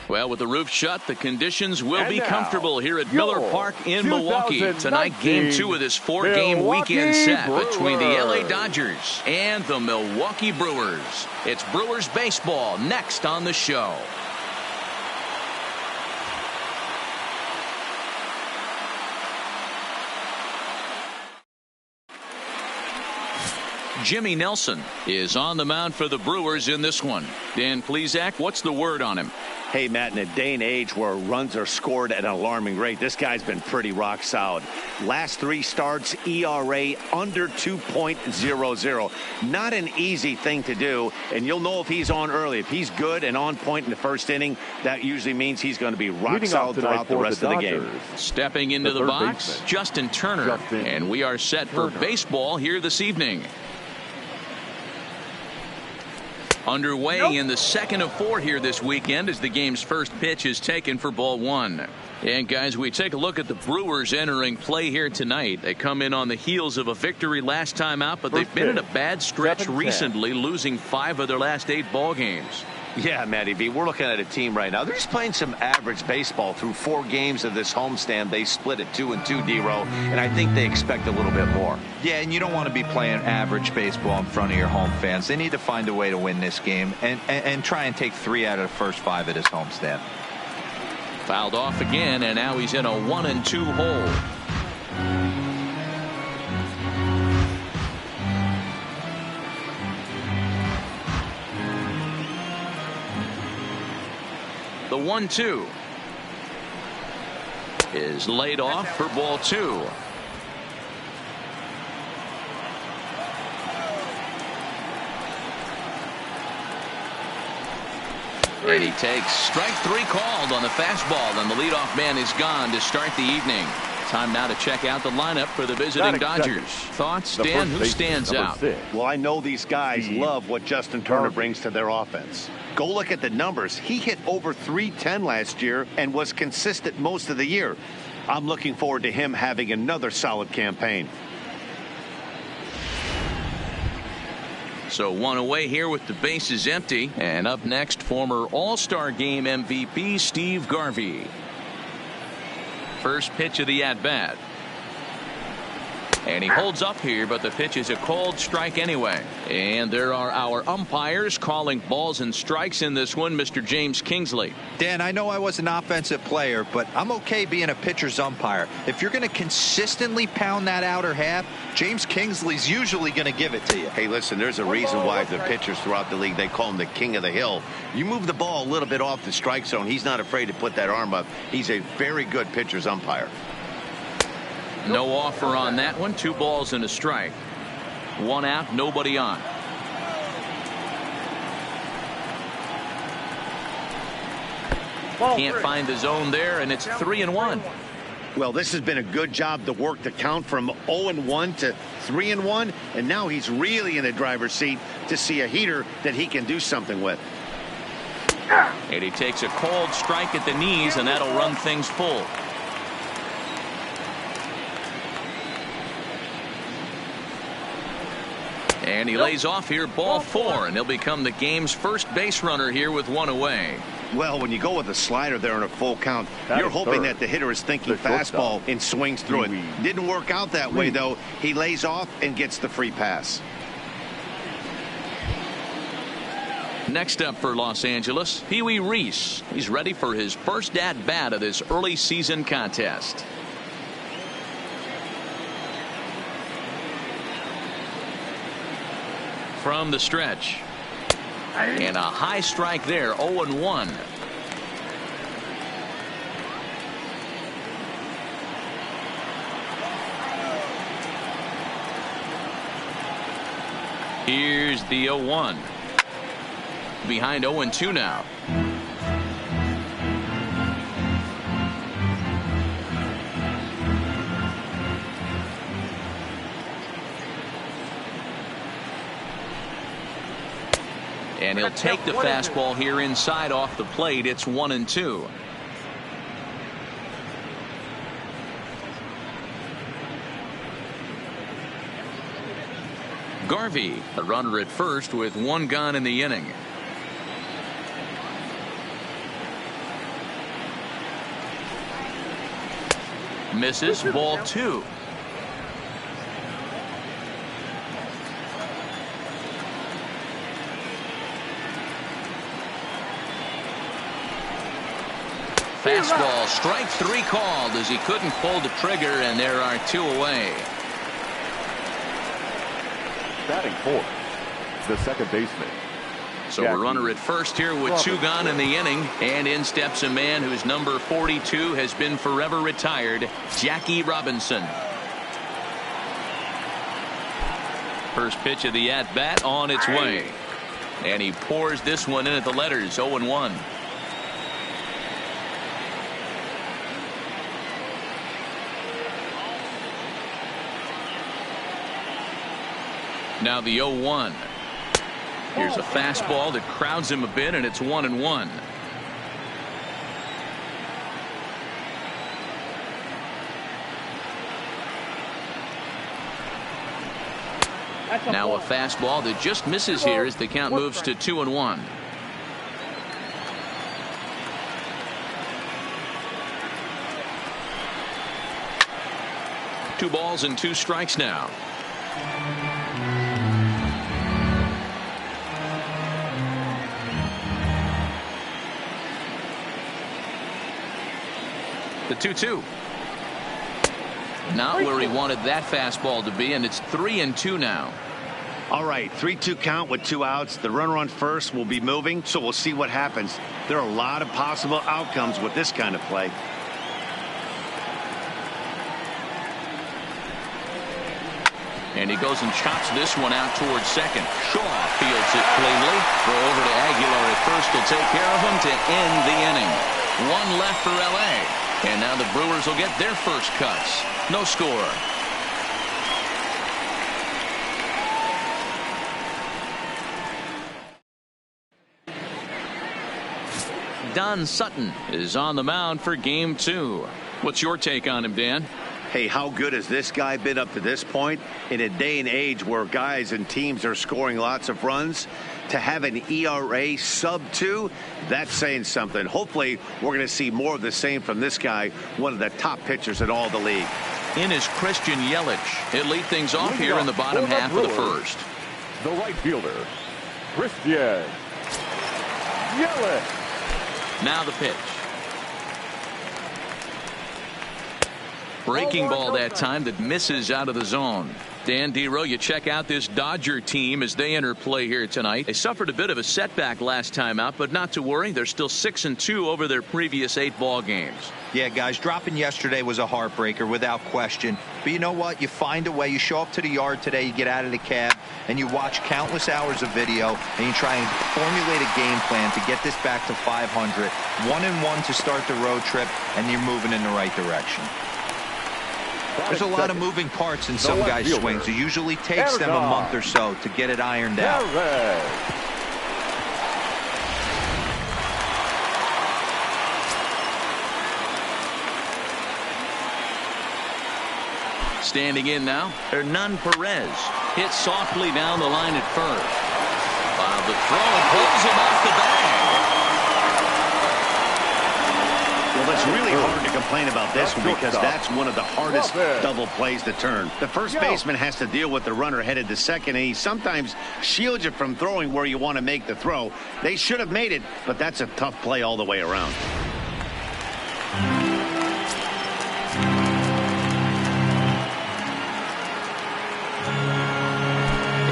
Well, with the roof shut, the conditions will be comfortable here at your Miller Park in Milwaukee. Tonight, Game 2 of this 4-game weekend set between the LA Dodgers and the Milwaukee Brewers. It's Brewers baseball next on the show. Jimmy Nelson is on the mound for the Brewers in this one. Dan Plesac, what's the word on him? Hey, Matt, in a day and age where runs are scored at an alarming rate, this guy's been pretty rock solid. Last 3 starts, ERA under 2.00. Not an easy thing to do, and you'll know if he's on early. If he's good and on point in the first inning, that usually means he's going to be rock solid throughout the rest of the game. Stepping into the box, Justin Turner, and we are set for baseball here this evening. Underway in the second of 4 here this weekend as the game's first pitch is taken for ball 1. And guys, we take a look at the Brewers entering play here tonight. They come in on the heels of a victory last time out, but they've been in a bad stretch recently, losing 5 of their last 8 ball games. Yeah, Matty V, we're looking at a team right now. They're just playing some average baseball through 4 games of this homestand. They split at 2-2, D-Row, and I think they expect a little bit more. Yeah, and you don't want to be playing average baseball in front of your home fans. They need to find a way to win this game and try and take 3 out of the first 5 of this homestand. Fouled off again, and now he's in a 1-2 hole. The 1-2 is laid off for ball 2. And he takes strike 3 called on the fastball, and the leadoff man is gone to start the evening. Time now to check out the lineup for the visiting Dodgers. Thoughts, Dan? Who stands out? Well, I know these guys love what Justin Turner brings to their offense. Go look at the numbers. He hit over .310 last year and was consistent most of the year. I'm looking forward to him having another solid campaign. So 1 away here with the bases empty. And up next, former All-Star Game MVP Steve Garvey. First pitch of the at-bat. And he holds up here, but the pitch is a called strike anyway. And there are our umpires calling balls and strikes in this one, Mr. James Kingsley. Dan, I know I was an offensive player, but I'm okay being a pitcher's umpire. If you're going to consistently pound that outer half, James Kingsley's usually going to give it to you. Hey, listen, there's a reason why the pitchers throughout the league, they call him the king of the hill. You move the ball a little bit off the strike zone, he's not afraid to put that arm up. He's a very good pitcher's umpire. No offer on that one. 2 balls and a strike. 1 out, nobody on. Can't find the zone there, and it's 3-1. Well, this has been a good job to work the count from 0-1 to 3-1, and now he's really in the driver's seat to see a heater that he can do something with. And he takes a called strike at the knees, and that'll run things full. And he lays off here, ball 4, and he'll become the game's first base runner here with 1 away. Well, when you go with a slider there on a full count, you're hoping that the hitter is thinking fastball and swings through it. Didn't work out that way, though. He lays off and gets the free pass. Next up for Los Angeles, Pee Wee Reese. He's ready for his first at-bat of this early season contest. From the stretch. And a high strike there, 0-1. Here's the 0-1. Behind 0-2 now. And he'll take the fastball here inside off the plate. It's 1-2. Garvey, a runner at first with 1 gone in the inning. Misses. Ball 2. Fastball, strike 3 called as he couldn't pull the trigger, and there are 2 away. Batting 4th, the second baseman. So a runner at first here with 2 gone in the inning, and in steps a man whose number 42 has been forever retired, Jackie Robinson. First pitch of the at-bat on its way, and he pours this one in at the letters. 0-1. Now the 0-1. Here's a fastball that crowds him a bit, and it's 1-1. Now a fastball that just misses here as the count moves to 2-1. Two balls and 2 strikes now. The 2-2. Not where he wanted that fastball to be, and it's 3-2 now. All right, 3-2 count with 2 outs. The runner on first will be moving, so we'll see what happens. There are a lot of possible outcomes with this kind of play. And he goes and chops this one out towards second. Shaw fields it cleanly. Throw over to Aguilar at first will take care of him to end the inning. 1 left for L.A. And now the Brewers will get their first cuts. No score. Don Sutton is on the mound for game 2. What's your take on him, Dan? Hey, how good has this guy been up to this point? In a day and age where guys and teams are scoring lots of runs, to have an ERA sub-2, that's saying something. Hopefully, we're going to see more of the same from this guy, one of the top pitchers in all the league. In is Christian Yelich. He'll lead things off here in the bottom half of the first. The right fielder, Christian Yelich. Now the pitch. Breaking ball that time that misses out of the zone. Dan Dero, you check out this Dodger team as they enter play here tonight. They suffered a bit of a setback last time out, but not to worry. They're still 6-2 over their previous 8 ball games. Yeah, guys, dropping yesterday was a heartbreaker without question. But you know what? You find a way. You show up to the yard today, you get out of the cab, and you watch countless hours of video, and you try and formulate a game plan to get this back to 500. 1-1 to start the road trip, and you're moving in the right direction. There's a lot of moving parts in some guys' swings. It usually takes them a month or so to get it ironed out. Standing in now, Hernan Perez hits softly down the line at first. Wow, the throw pulls him off the bag. Well, it's really hard to complain about this one because that's one of the hardest double plays to turn. The first baseman has to deal with the runner headed to second, and he sometimes shields you from throwing where you want to make the throw. They should have made it, but that's a tough play all the way around.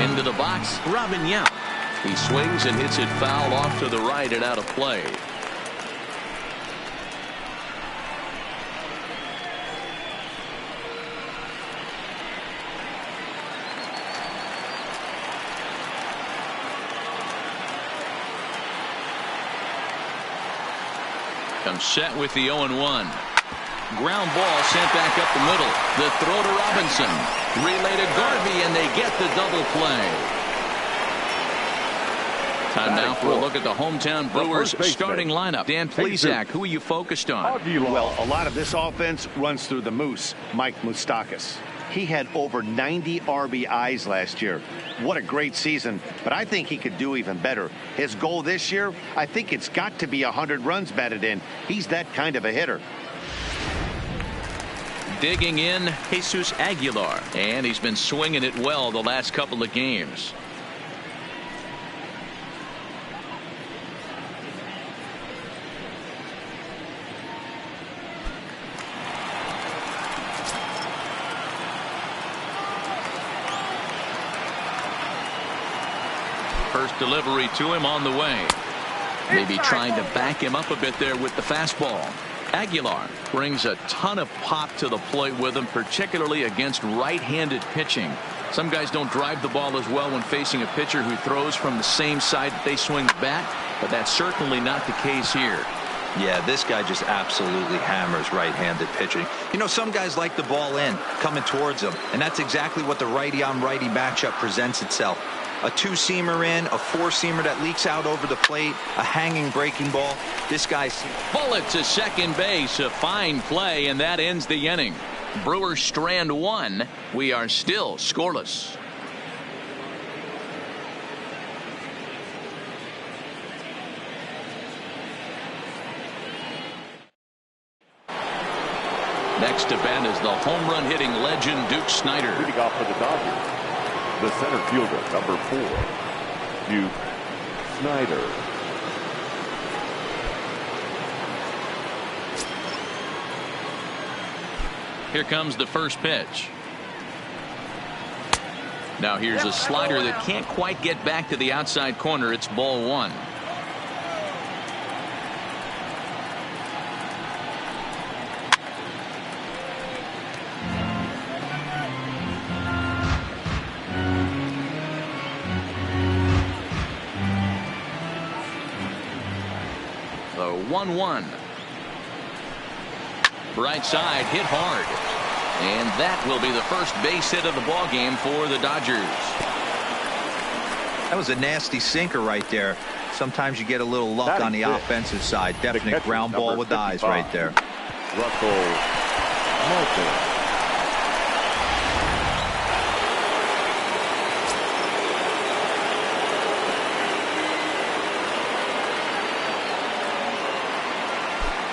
Into the box, Robin Yount. He swings and hits it foul off to the right and out of play. Comes set with the 0-1. Ground ball sent back up the middle. The throw to Robinson. Relay to Garvey, and they get the double play. Time now for a look at the hometown Brewers starting lineup. Dan Plesac, who are you focused on? Well, a lot of this offense runs through the Moose, Mike Moustakas. He had over 90 RBIs last year. What a great season, but I think he could do even better. His goal this year, I think it's got to be 100 runs batted in. He's that kind of a hitter. Digging in, Jesus Aguilar, and he's been swinging it well the last couple of games. First delivery to him on the way. Maybe trying to back him up a bit there with the fastball. Aguilar brings a ton of pop to the plate with him, particularly against right-handed pitching. Some guys don't drive the ball as well when facing a pitcher who throws from the same side that they swing the bat, but that's certainly not the case here. Yeah, this guy just absolutely hammers right-handed pitching. You know, some guys like the ball in, coming towards them, and that's exactly what the righty-on-righty matchup presents itself. A two-seamer in, a four-seamer that leaks out over the plate, a hanging breaking ball. This guy's bullet to second base, a fine play, and that ends the inning. Brewers strand one. We are still scoreless. Next to bat is the home run hitting legend Duke Snider. Leading off for the Dodgers, the center fielder, number 4, Duke Snider. Here comes the first pitch. Now here's a slider that can't quite get back to the outside corner. It's ball 1. The 1-1. Right side hit hard. And that will be the first base hit of the ball game for the Dodgers. That was a nasty sinker right there. Sometimes you get a little luck on the offensive side. Definite ground ball with eyes right there. Russell Martin.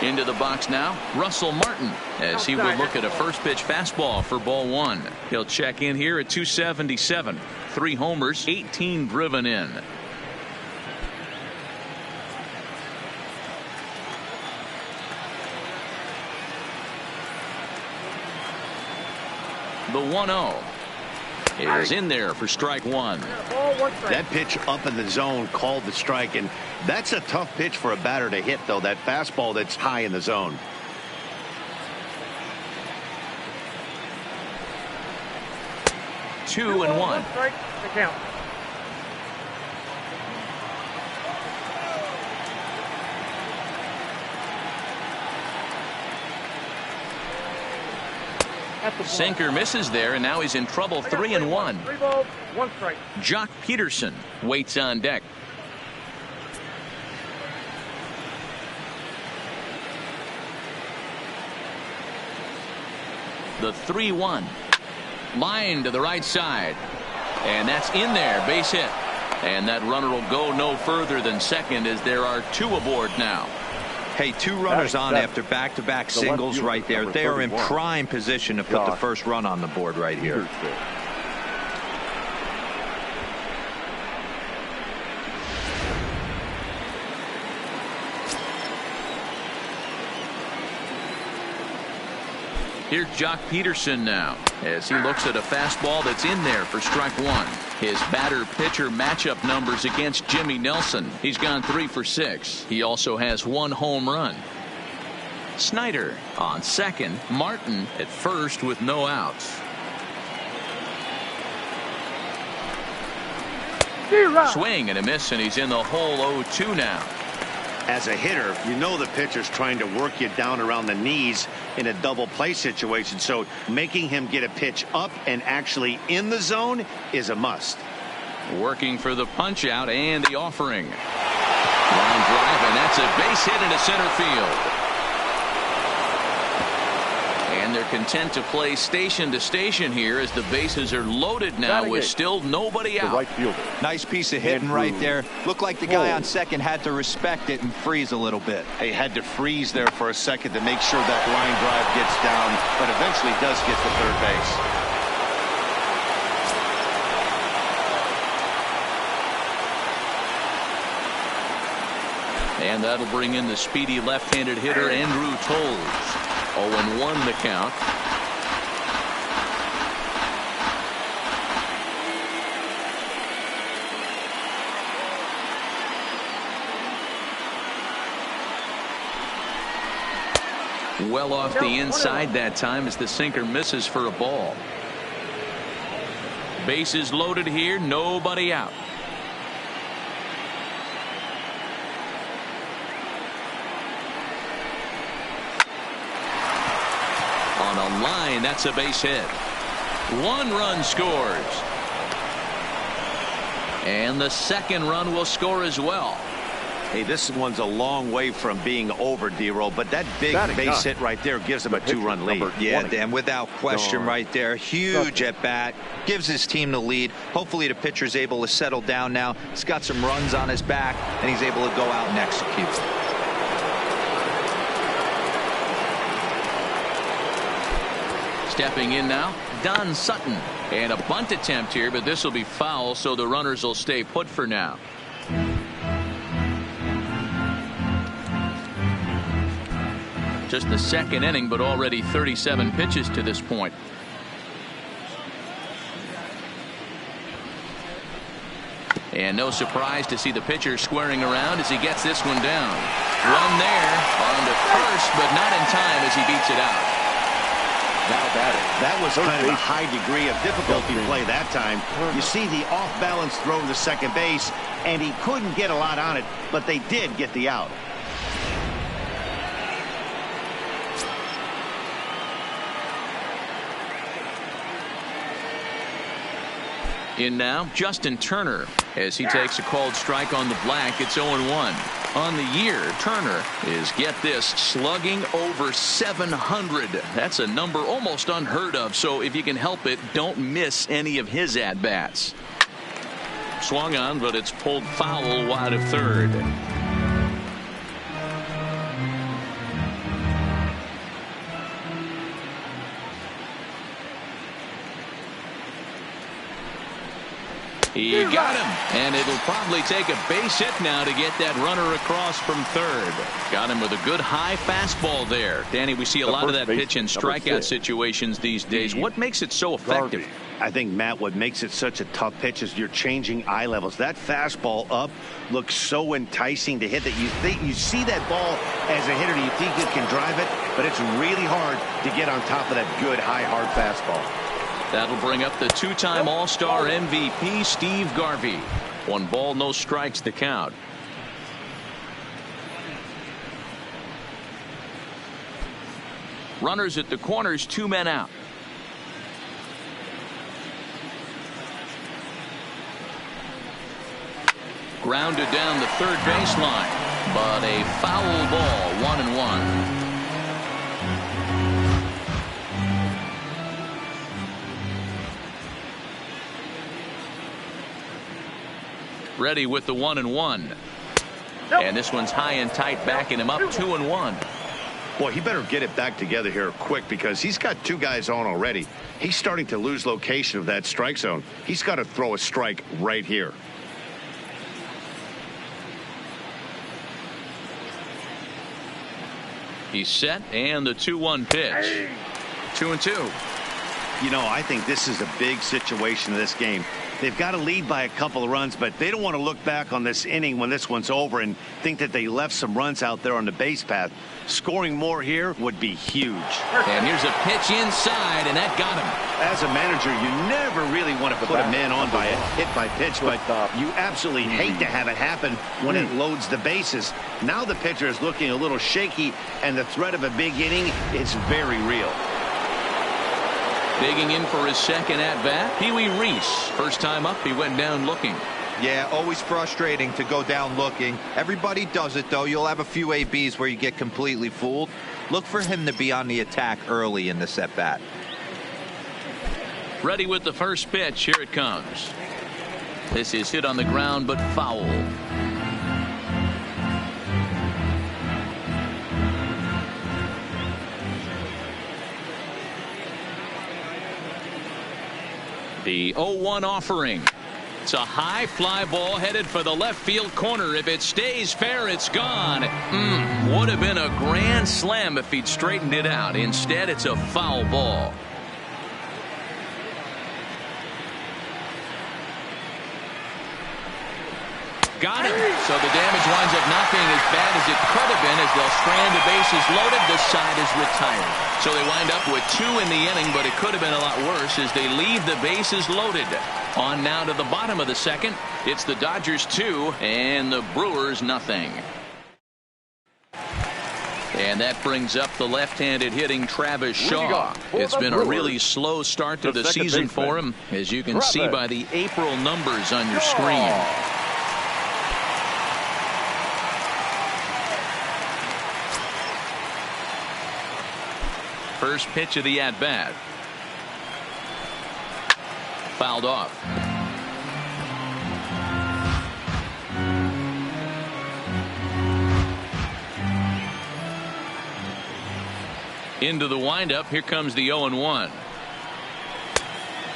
Into the box now, Russell Martin, as he will look at a first pitch fastball for ball 1. He'll check in here at 277. 3 homers, 18 driven in. The 1-0 is in there for strike 1. That pitch up in the zone called the strike, and that's a tough pitch for a batter to hit, though. That fastball that's high in the zone. Two and one. Sinker misses there, and now he's in trouble. 3-1. 3 balls, 1 strike. Jock Peterson waits on deck. The 3-1. Line to the right side. And that's in there. Base hit. And that runner will go no further than second, as there are 2 aboard now. Hey, 2 runners on after back-to-back singles right there. They are in prime position to put the first run on the board right here. Here's Jock Peterson now, as he looks at a fastball that's in there for strike 1. His batter-pitcher matchup numbers against Jimmy Nelson. He's gone 3 for 6. He also has 1 home run. Snider on second. Martin at first with no outs. Swing and a miss, and he's in the hole 0-2 now. As a hitter, you know the pitcher's trying to work you down around the knees in a double play situation, so making him get a pitch up and actually in the zone is a must. Working for the punch out and the offering. Line drive, and that's a base hit into center field. And And they're content to play station to station here as the bases are loaded now with still nobody out. The right fielder. Nice piece of hitting right there. Looked like the guy on second had to respect it and freeze a little bit. He had to freeze there for a second to make sure that line drive gets down, but eventually does get to third base. And that'll bring in the speedy left-handed hitter Andrew Toles. 0-1 the count. Well off the inside that time as the sinker misses for a ball. Bases loaded here, nobody out. On a line, that's a base hit. 1 run scores. And the second run will score as well. Hey, this one's a long way from being over, D-Roll, but that big base hit right there gives him a 2-run lead. Yeah, Dan, without question right there. Huge at bat. Gives his team the lead. Hopefully the pitcher's able to settle down now. He's got some runs on his back, and he's able to go out and execute. Stepping in now, Don Sutton. And a bunt attempt here, but this will be foul, so the runners will stay put for now. Just the second inning, but already 37 pitches to this point. And no surprise to see the pitcher squaring around as he gets this one down. Run there on to first, but not in time as he beats it out. That was kind of a high degree of difficulty play that time. You see the off-balance throw to second base, and he couldn't get a lot on it, but they did get the out. In now, Justin Turner as he takes a called strike on the black. It's 0-1. On the year, Turner is, get this, slugging over 700. That's a number almost unheard of, so if you can help it, don't miss any of his at-bats. Swung on, but it's pulled foul wide of third. He got him, and it'll probably take a base hit now to get that runner across from third. Got him with a good high fastball there. Danny, we see a lot of that pitch in strikeout situations these days. What makes it so effective? I think, Matt, what makes it such a tough pitch is you're changing eye levels. That fastball up looks so enticing to hit that you see that ball as a hitter, you think you can drive it, but it's really hard to get on top of that good high hard fastball. That'll bring up the two-time All-Star MVP, Steve Garvey. 1 ball, no strikes the count. Runners at the corners, 2 men out. Grounded down the third baseline, but a foul ball, 1-1. Ready with the 1-1. And this one's high and tight, backing him up, 2-1. Boy, he better get it back together here quick because he's got 2 guys on already. He's starting to lose location of that strike zone. He's got to throw a strike right here. He's set, and the 2-1 pitch. 2-2. You know, I think this is a big situation in this game. They've got to lead by a couple of runs, but they don't want to look back on this inning when this one's over and think that they left some runs out there on the base path. Scoring more here would be huge. And here's a pitch inside, and that got him. As a manager, you never really want to put a man on by a hit by pitch, but you absolutely hate to have it happen when it loads the bases. Now the pitcher is looking a little shaky, and the threat of a big inning is very real. Digging in for his second at-bat, Pee Wee Reese. First time up, he went down looking. Yeah, always frustrating to go down looking. Everybody does it, though. You'll have a few ABs where you get completely fooled. Look for him to be on the attack early in this at-bat. Ready with the first pitch. Here it comes. This is hit on the ground, but foul. The 0-1 offering. It's a high fly ball headed for the left field corner. If it stays fair, it's gone. Would have been a grand slam if he'd straightened it out. Instead, it's a foul ball. Got him. So the damage winds up not being as bad as it could have been, as they'll strand the bases loaded. The side is retired. So they wind up with 2 in the inning, but it could have been a lot worse as they leave the bases loaded. On now to the bottom of the second. It's the Dodgers 2 and the Brewers nothing. And that brings up the left-handed hitting Travis Shaw. It's been a really slow start to the season for him, as you can see by the April numbers on your screen. First pitch of the at-bat. Fouled off. Into the windup. Here comes the 0-1.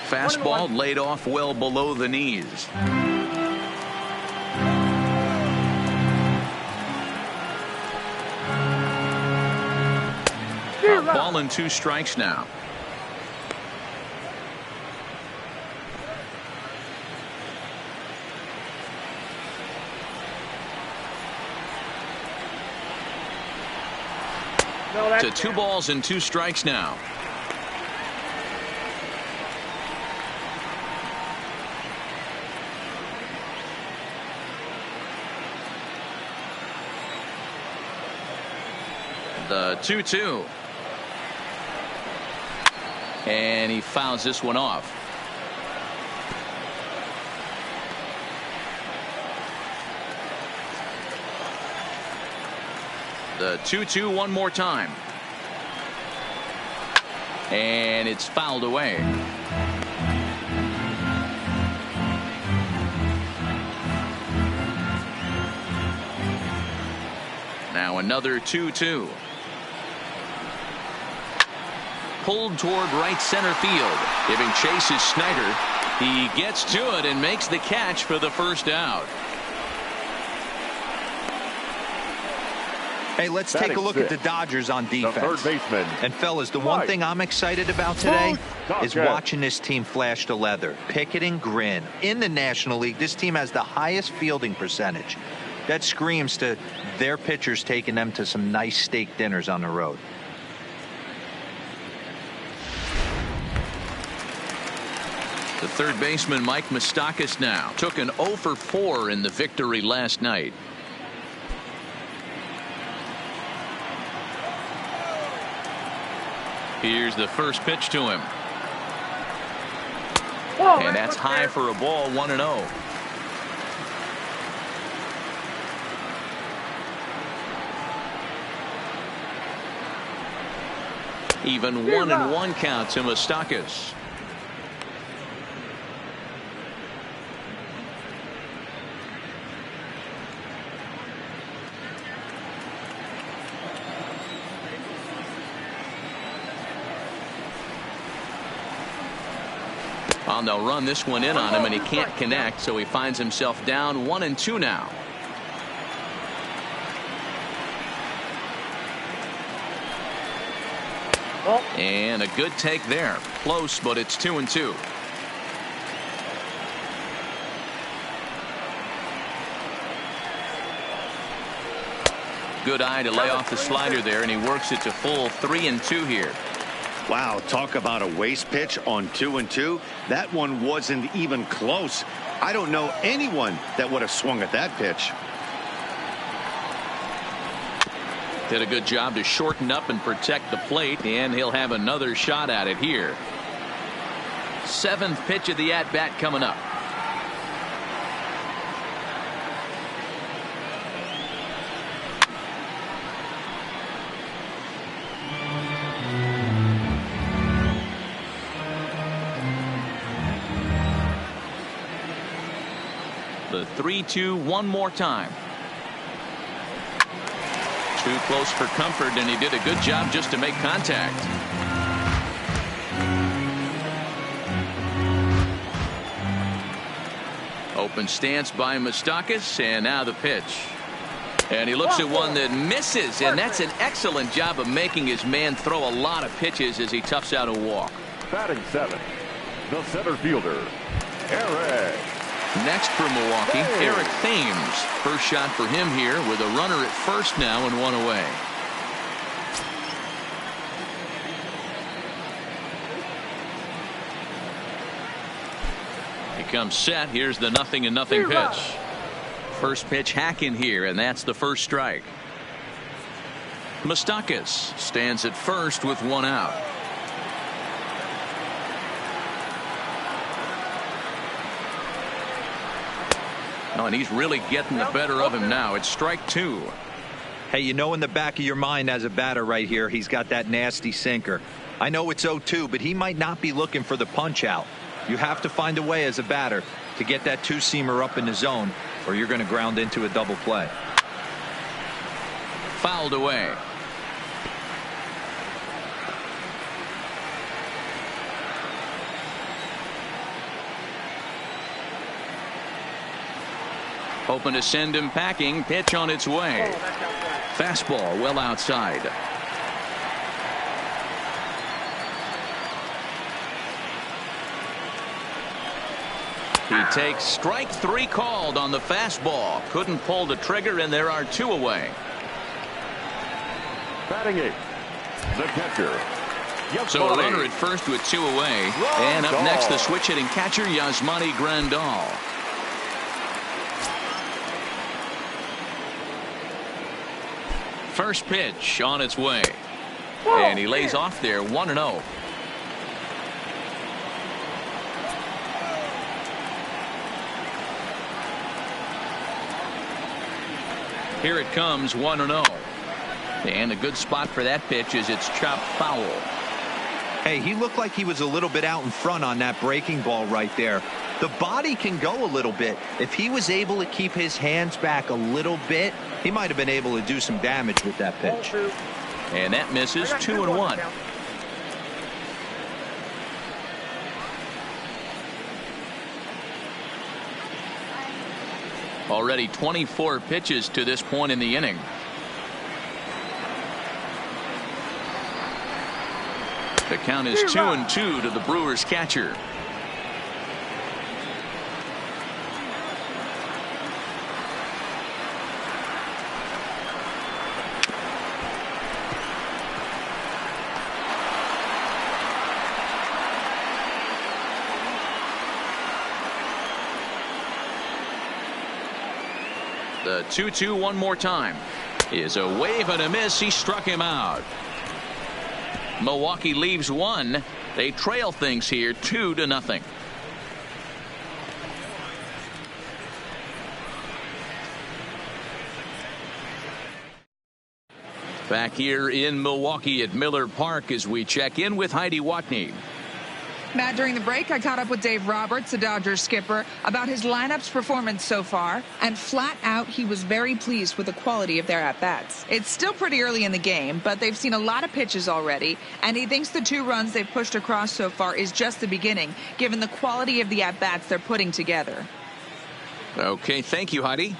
Fastball laid off well below the knees. Ball and 2 strikes now. To 2 balls and 2 strikes now. The 2-2. And he fouls this one off. The 2-2 one more time. And it's fouled away. Now another 2-2. Pulled toward right center field. Giving chase is Snyder. He gets to it and makes the catch for the first out. Hey, let's take a look at the Dodgers on defense. The third baseman. And fellas, the one thing I'm excited about today is watching this team flash the leather. Pickett and Grin. In the National League, this team has the highest fielding percentage. That screams to their pitchers taking them to some nice steak dinners on the road. The third baseman, Mike Moustakas, now took an 0 for 4 in the victory last night. Here's the first pitch to him. And that's high for a ball, 1-0. Even 1-1 count to Moustakas. Well, they'll run this one in on him, and he can't connect, so he finds himself down 1-2 now. And a good take there. Close, but it's 2-2. Good eye to lay off the slider there, and he works it to full 3-2 here. Wow, talk about a waste pitch on 2-2. That one wasn't even close. I don't know anyone that would have swung at that pitch. Did a good job to shorten up and protect the plate, and he'll have another shot at it here. 7th pitch of the at-bat coming up. The 3-2 one more time. Too close for comfort, and he did a good job just to make contact. Open stance by Moustakas, and now the pitch. And he looks at one that misses, and that's an excellent job of making his man throw a lot of pitches as he toughs out a walk. Batting 7, the center fielder, Eric. Next for Milwaukee, Eric Thames. First shot for him here with a runner at first now and one away. He comes set. Here's the 0-0 pitch. First pitch hacking here, and that's the first strike. Moustakas stands at first with one out. Oh, and he's really getting the better of him now. It's strike 2. Hey, you know in the back of your mind as a batter right here, he's got that nasty sinker. I know it's 0-2, but he might not be looking for the punch out. You have to find a way as a batter to get that two-seamer up in the zone, or you're going to ground into a double play. Fouled away. Hoping to send him packing. Pitch on its way. Fastball well outside. He takes strike 3 called on the fastball. Couldn't pull the trigger, and there are 2 away. Batting 8, the catcher. So a runner at first with 2 away. And up next, the switch hitting catcher, Yasmani Grandal. First pitch on its way. And he lays off there 1-0. Here it comes 1-0. And a good spot for that pitch is it's chopped foul. Hey, he looked like he was a little bit out in front on that breaking ball right there. The body can go a little bit. If he was able to keep his hands back a little bit, he might have been able to do some damage with that pitch. And that misses 2-1. Already 24 pitches to this point in the inning. The count is 2-2 to the Brewers catcher. The 2-2 one more time is a wave and a miss. He struck him out. Milwaukee leaves 1. They trail things here 2-0. Back here in Milwaukee at Miller Park as we check in with Heidi Watney. Matt, during the break, I caught up with Dave Roberts, the Dodgers skipper, about his lineup's performance so far, and flat out, he was very pleased with the quality of their at-bats. It's still pretty early in the game, but they've seen a lot of pitches already, and he thinks the 2 runs they've pushed across so far is just the beginning, given the quality of the at-bats they're putting together. Okay, thank you, Heidi.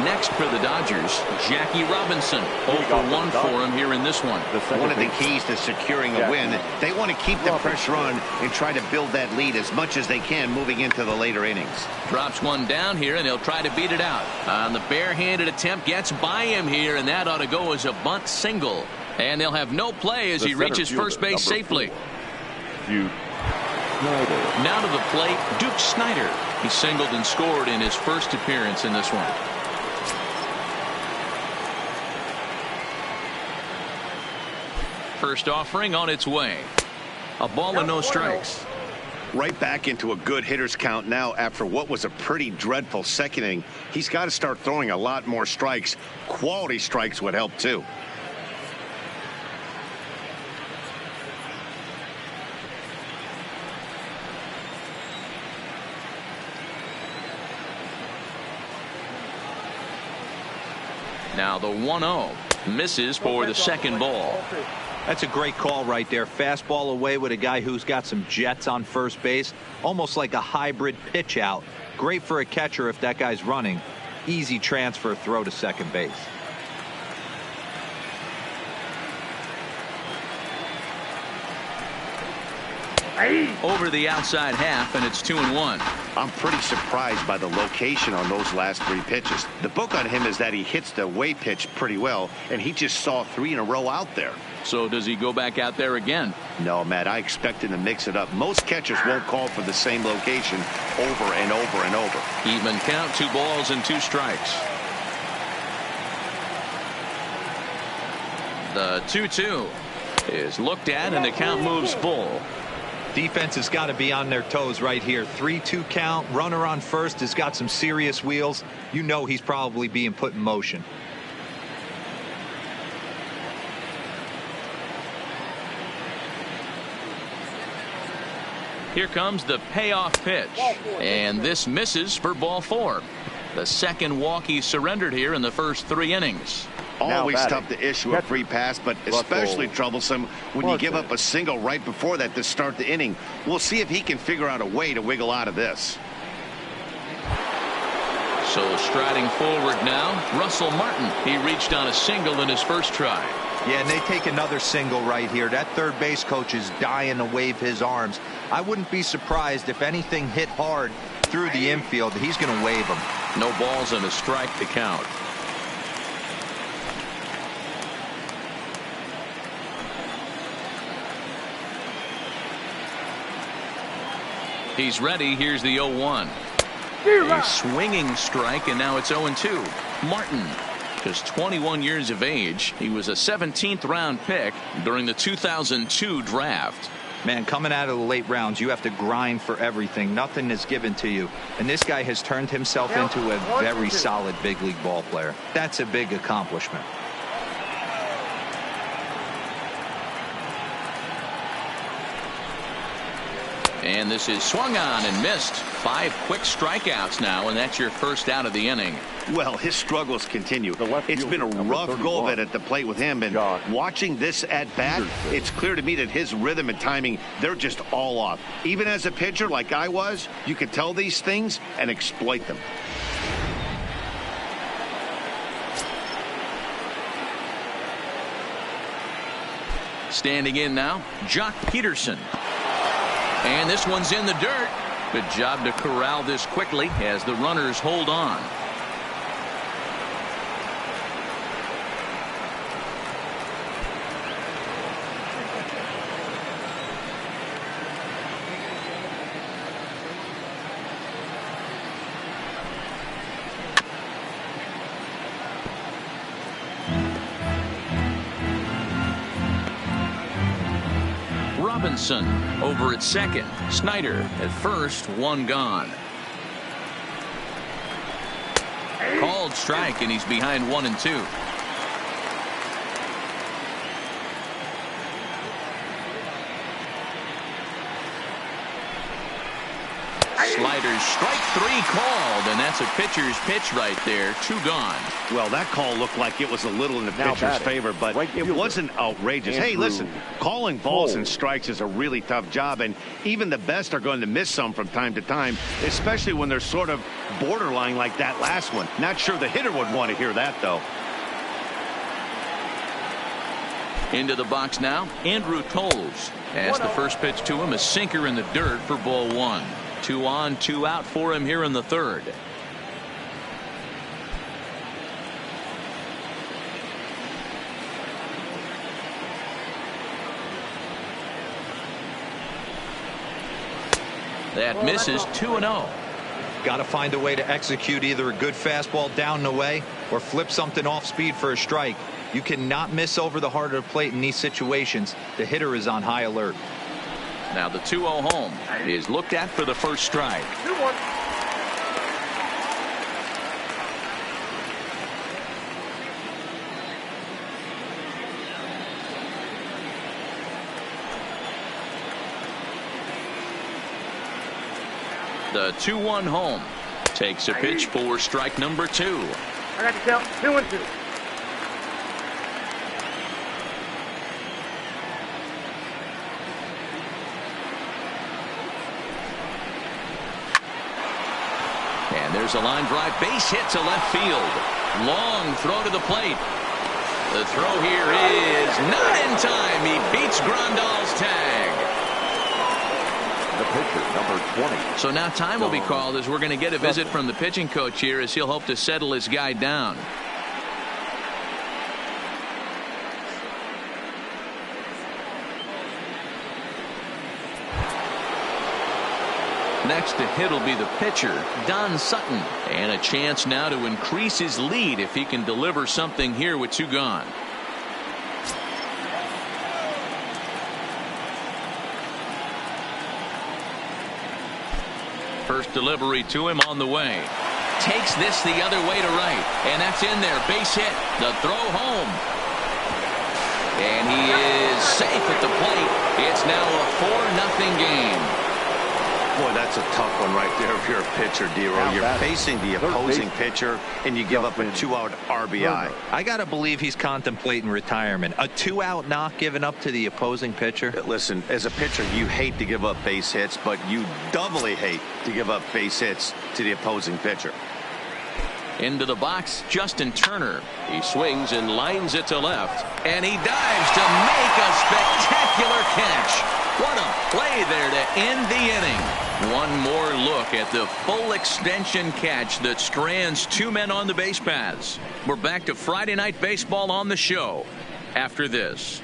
Next for the Dodgers, Jackie Robinson. 0-for-1 for him here in this one. One of the keys to securing a win, they want to keep the pressure on and try to build that lead as much as they can moving into the later innings. Drops one down here, and he'll try to beat it out. On the barehanded attempt, gets by him here, and that ought to go as a bunt single. And they'll have no play as he reaches first base safely. Now to the plate, Duke Snider. He singled and scored in his first appearance in this one. First offering on its way. A ball and no strikes. Right back into a good hitter's count now after what was a pretty dreadful second inning. He's got to start throwing a lot more strikes. Quality strikes would help too. Now the 1-0 misses for the second ball. That's a great call right there. Fastball away with a guy who's got some jets on first base. Almost like a hybrid pitch out. Great for a catcher if that guy's running. Easy transfer throw to second base. Over the outside half, and it's 2-1. I'm pretty surprised by the location on those last 3 pitches. The book on him is that he hits the away pitch pretty well, and he just saw 3 in a row out there. So does he go back out there again? No, Matt, I expect him to mix it up. Most catchers won't call for the same location over and over and over. Even count, 2 balls and 2 strikes. The 2-2 is looked at, and the count moves full. Defense has got to be on their toes right here. 3-2 count. Runner on first has got some serious wheels. You know he's probably being put in motion. Here comes the payoff pitch, and this misses for ball 4. The second walk he surrendered here in the first 3 innings. Always tough to issue a free pass, but especially troublesome when you give up a single right before that to start the inning. We'll see if he can figure out a way to wiggle out of this. So striding forward now, Russell Martin. He reached on a single in his first try. Yeah, and they take another single right here. That third base coach is dying to wave his arms. I wouldn't be surprised if anything hit hard through the infield. He's going to wave them. No balls and a strike to count. He's ready. Here's the 0-1. A swinging strike, and now it's 0-2. Martin, just 21 years of age. He was a 17th round pick during the 2002 draft. Man, coming out of the late rounds, you have to grind for everything. Nothing is given to you. And this guy has turned himself into a very solid big league ball player. That's a big accomplishment. And this is swung on and missed. 5 quick strikeouts now, and that's your first out of the inning. Well, his struggles continue. It's been a rough go of it at the plate with him, and watching this at bat, it's clear to me that his rhythm and timing, they're just all off. Even as a pitcher like I was, you could tell these things and exploit them. Standing in now, Jock Peterson. And this one's in the dirt. Good job to corral this quickly as the runners hold on. Robinson over at second. Snyder at first, 1 gone. Called strike, and he's behind 1 and 2. Sliders, strike 3 called, and that's a pitcher's pitch right there. 2 gone. Well, that call looked like it was a little in the pitcher's favor, but it wasn't outrageous. Hey, listen, calling balls and strikes is a really tough job, and even the best are going to miss some from time to time, especially when they're sort of borderline like that last one. Not sure the hitter would want to hear that, though. Into the box now, Andrew Toles. As the first pitch to him, a sinker in the dirt for ball 1. 2 on, 2 out for him here in the third. That misses. 2-0. Got to find a way to execute either a good fastball down the way or flip something off speed for a strike. You cannot miss over the heart of the plate in these situations. The hitter is on high alert. Now the 2-0 home is looked at for the first strike. 2-1. The 2-1 home takes a pitch for strike number 2. I got the count. 2-1-2. And there's a line drive, base hit to left field. Long throw to the plate. The throw here is not in time. He beats Grandal's tag. The pitcher, number 20. So now time will be called as we're going to get a visit from the pitching coach here as he'll hope to settle his guy down. Next to hit will be the pitcher, Don Sutton. And a chance now to increase his lead if he can deliver something here with 2 gone. First delivery to him on the way. Takes this the other way to right. And that's in there. Base hit. The throw home. And he is safe at the plate. It's now a 4-0 game. Boy, that's a tough one right there if you're a pitcher, Dero. You're facing the opposing pitcher, and you give up a 2-out RBI. I got to believe he's contemplating retirement. A 2-out knock given up to the opposing pitcher. Listen, as a pitcher, you hate to give up base hits, but you doubly hate to give up base hits to the opposing pitcher. Into the box, Justin Turner. He swings and lines it to left. And he dives to make a spectacular catch. What a play there to end the inning. One more look at the full extension catch that strands 2 men on the base paths. We're back to Friday Night Baseball on the show after this.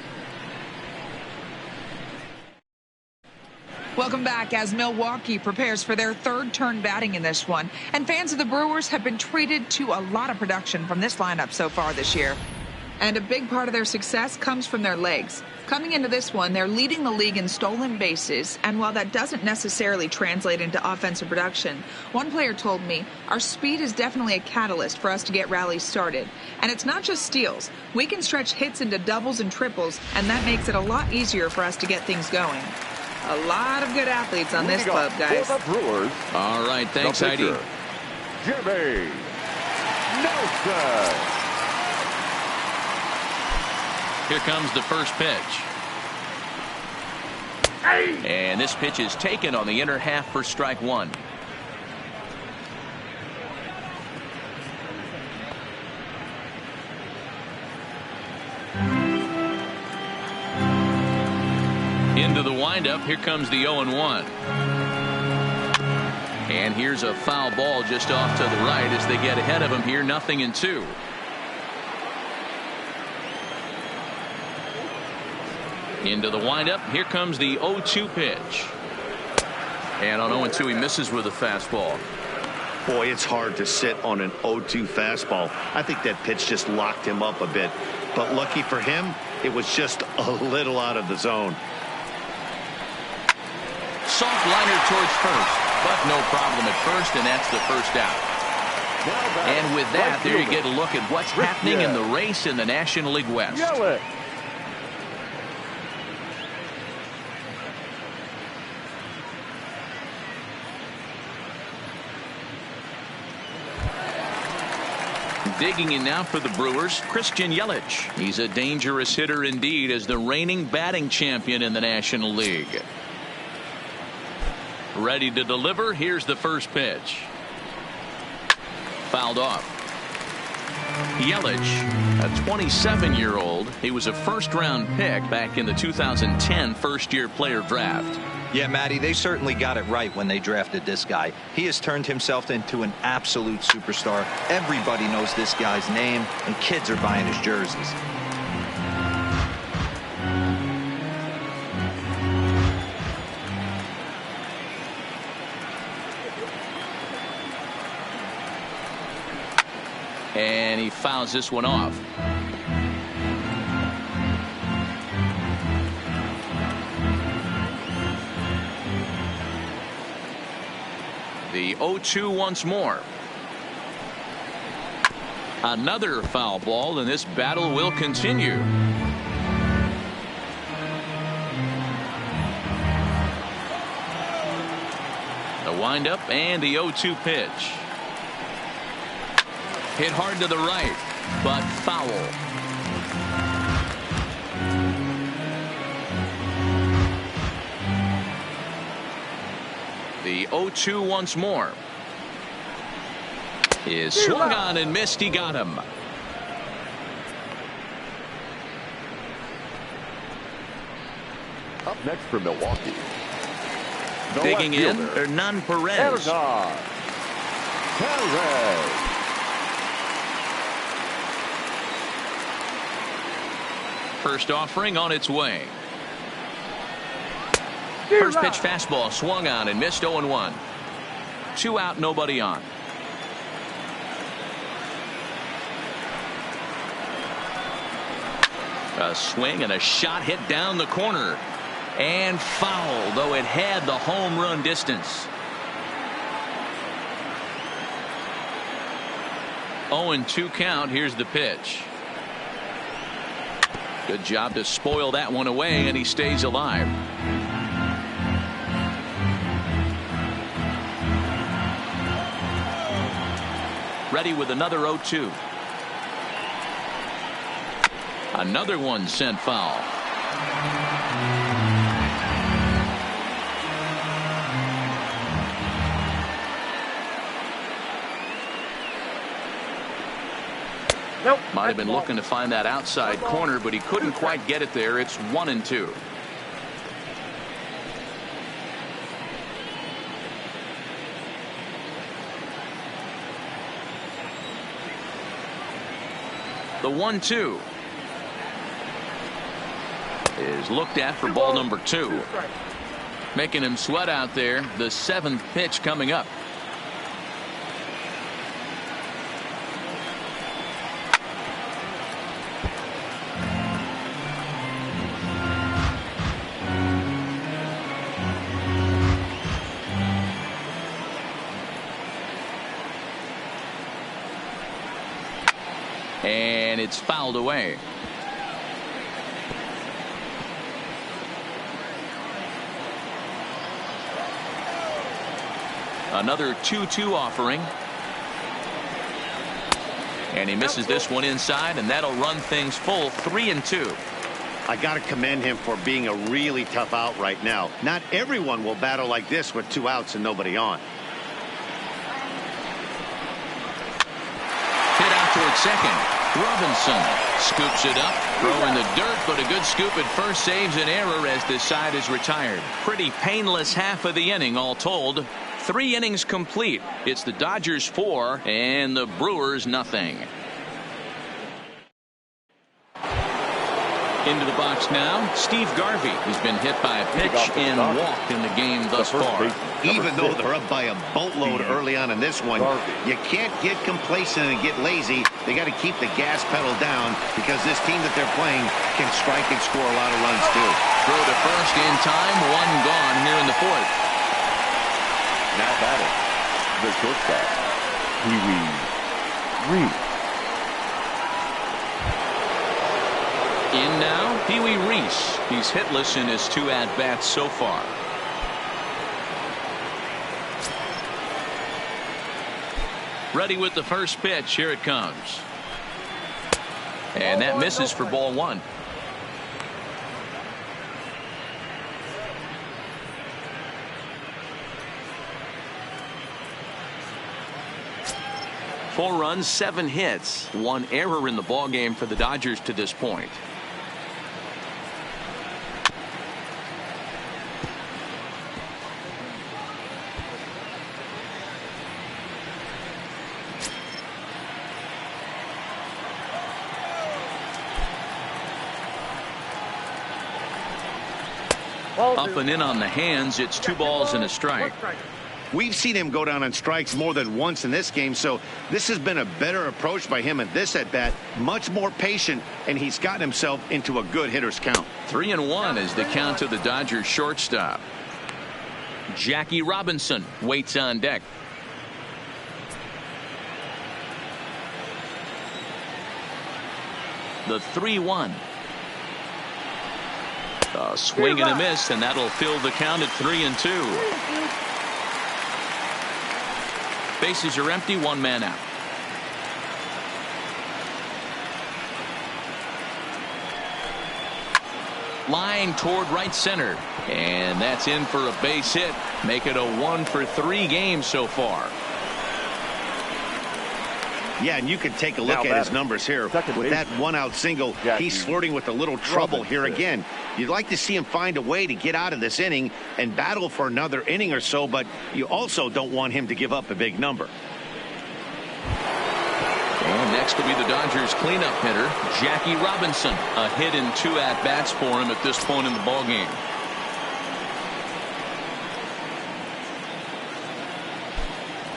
Welcome back as Milwaukee prepares for their 3rd turn batting in this one. And fans of the Brewers have been treated to a lot of production from this lineup so far this year. And a big part of their success comes from their legs. Coming into this one, they're leading the league in stolen bases, and while that doesn't necessarily translate into offensive production, one player told me, our speed is definitely a catalyst for us to get rallies started. And it's not just steals. We can stretch hits into doubles and triples, and that makes it a lot easier for us to get things going. A lot of good athletes on this club, guys. For the Brewers, all right, thanks, the Heidi. pitcher, Jimmy Nelson. Here comes the first pitch. And this pitch is taken on the inner half for strike 1. Into the windup. Here comes the 0-1. And here's a foul ball just off to the right as they get ahead of him here. 0-2. Into the windup. Here comes the 0-2 pitch. And on 0-2 he misses with a fastball. Boy, it's hard to sit on an 0-2 fastball. I think that pitch just locked him up a bit. But lucky for him, it was just a little out of the zone. Soft liner towards first, but no problem at first, and that's the first out. And with that, there you get a look at what's happening in the race in the National League West. Digging in now for the Brewers, Christian Yelich. He's a dangerous hitter indeed as the reigning batting champion in the National League. Ready to deliver. Here's the first pitch. Fouled off. Yelich, a 27-year-old. He was a first-round pick back in the 2010 first-year player draft. Yeah, Matty, they certainly got it right when they drafted this guy. He has turned himself into an absolute superstar. Everybody knows this guy's name, and kids are buying his jerseys. And he fouls this one off. The 0-2 once more. Another foul ball, and this battle will continue. The windup and the 0-2 pitch. Hit hard to the right, but foul. The 0-2 once more. is swung on and missed. He got him. Up next for Milwaukee. Digging in, Hernan Perez. First offering on its way. First pitch fastball swung on and missed. 0-1. 2 out, nobody on. A swing and a shot hit down the corner. And foul, though it had the home run distance. 0-2 count. Here's the pitch. Good job to spoil that one away, and he stays alive. Ready with another 0-2. Another one sent foul. Nope. Might have been looking to find that outside corner, but he couldn't quite get it there. It's 1-2. The 1-2 is looked at for ball number 2. Making him sweat out there. The 7th pitch coming up. And it's fouled away. Another 2-2 offering. And he misses this one inside, and that'll run things full. 3-2. I got to commend him for being a really tough out right now. Not everyone will battle like this with 2 outs and nobody on. Hit out towards second. Robinson scoops it up, throwing the dirt, but a good scoop at first saves an error as this side is retired. Pretty painless half of the inning all told. 3 innings complete. It's the Dodgers 4 and the Brewers nothing. Into the box now, Steve Garvey, who's been hit by a pitch and walked in the game thus far. Even though they're up by a boatload early on in this one, you can't get complacent and get lazy. They got to keep the gas pedal down because this team that they're playing can strike and score a lot of runs too. Throw to first in time, 1 gone here in the 4th. Now batting, the shortstop, Pee-wee Reese. In now, Pee-wee Reese. He's hitless in his 2 at-bats so far. Ready with the first pitch. Here it comes. And that misses for ball 1. Four runs, 7 hits, 1 error in the ballgame for the Dodgers to this point. Up and in on the hands. It's 2 balls and a strike. We've seen him go down on strikes more than once in this game, so this has been a better approach by him at this at-bat. Much more patient, and he's gotten himself into a good hitter's count. 3-1 is the count to the Dodgers shortstop. Jackie Robinson waits on deck. The 3-1. A swing and a miss, and that'll fill the count at 3-2. Bases are empty, 1 man out. Line toward right center, and that's in for a base hit. Make it a 1-for-3 game so far. Yeah, and you can take a look at his numbers here. With that one-out single, he's flirting with a little trouble here again. You'd like to see him find a way to get out of this inning and battle for another inning or so, but you also don't want him to give up a big number. And next will be the Dodgers cleanup hitter, Jackie Robinson. A hit and 2 at-bats for him at this point in the ballgame.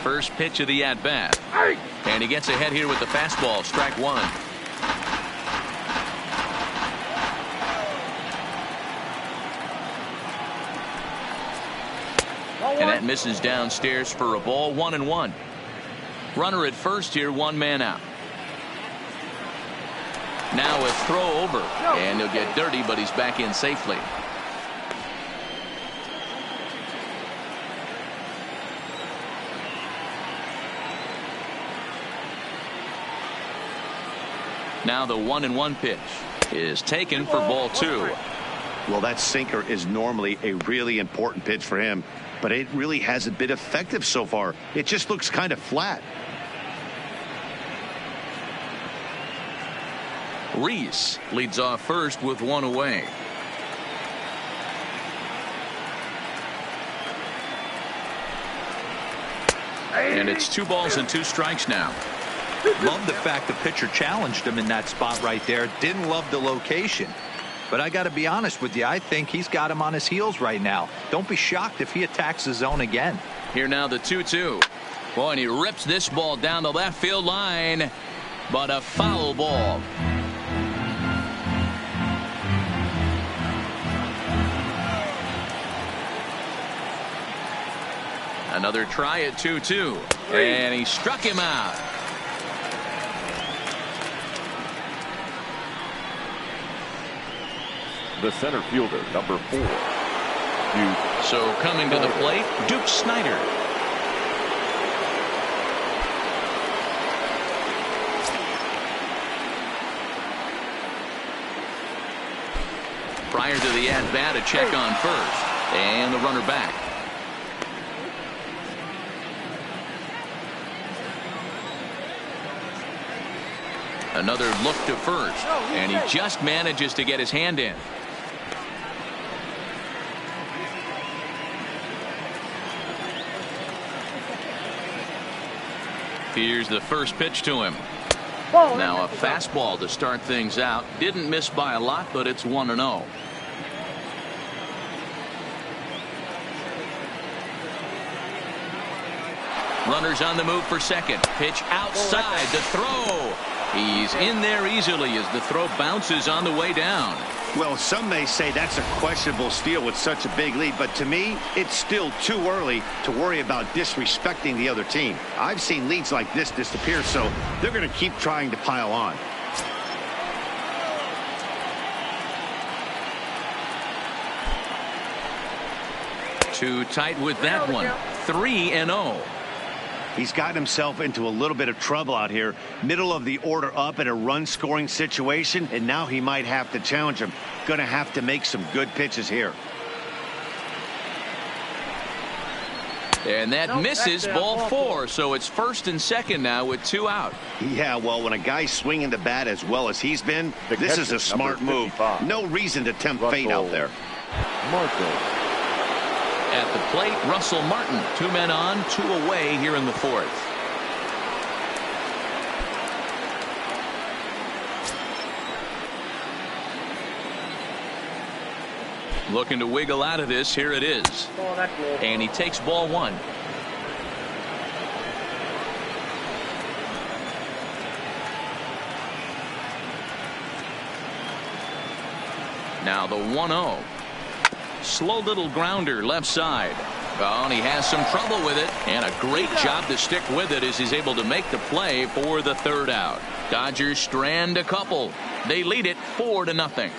First pitch of the at-bat. And he gets ahead here with the fastball. Strike 1. And that misses downstairs for a ball. 1-1. Runner at first here, 1 man out. Now a throw over, and he'll get dirty, but he's back in safely. Now the 1-1 pitch is taken for ball 2. Well, that sinker is normally a really important pitch for him, but it really hasn't been effective so far. It just looks kind of flat. Reese leads off first with 1 away. And it's 2 balls and 2 strikes now. Love the fact the pitcher challenged him in that spot right there. Didn't love the location. But I got to be honest with you, I think he's got him on his heels right now. Don't be shocked if he attacks the zone again. Here now the 2-2. Boy, and he rips this ball down the left field line. But a foul ball. Another try at 2-2. And he struck him out. The center fielder, number 4. Duke. So coming to the plate, Duke Snider. Prior to the at-bat, a check on first. And the runner back. Another look to first. And he just manages to get his hand in. Here's the first pitch to him. Now a fastball to start things out. Didn't miss by a lot, but it's 1-0. Runners on the move for second. Pitch outside. The throw. He's in there easily as the throw bounces on the way down. Well, some may say that's a questionable steal with such a big lead, but to me, it's still too early to worry about disrespecting the other team. I've seen leads like this disappear, so they're going to keep trying to pile on. Too tight with that one. 3-0. He's gotten himself into a little bit of trouble out here. Middle of the order up in a run-scoring situation, and now he might have to challenge him. Going to have to make some good pitches here. And that misses ball 4, so it's first and second now with 2 out. Yeah, well, when a guy's swinging the bat as well as he's been, this is a smart move. No reason to tempt fate out there. At the plate, Russell Martin. 2 men on, 2 away here in the 4th. Looking to wiggle out of this. Here it is. And he takes ball 1. Now the 1-0. Slow little grounder left side. Oh, and he has some trouble with it. And a great job to stick with it as he's able to make the play for the 3rd out. Dodgers strand a couple. They lead it 4-0.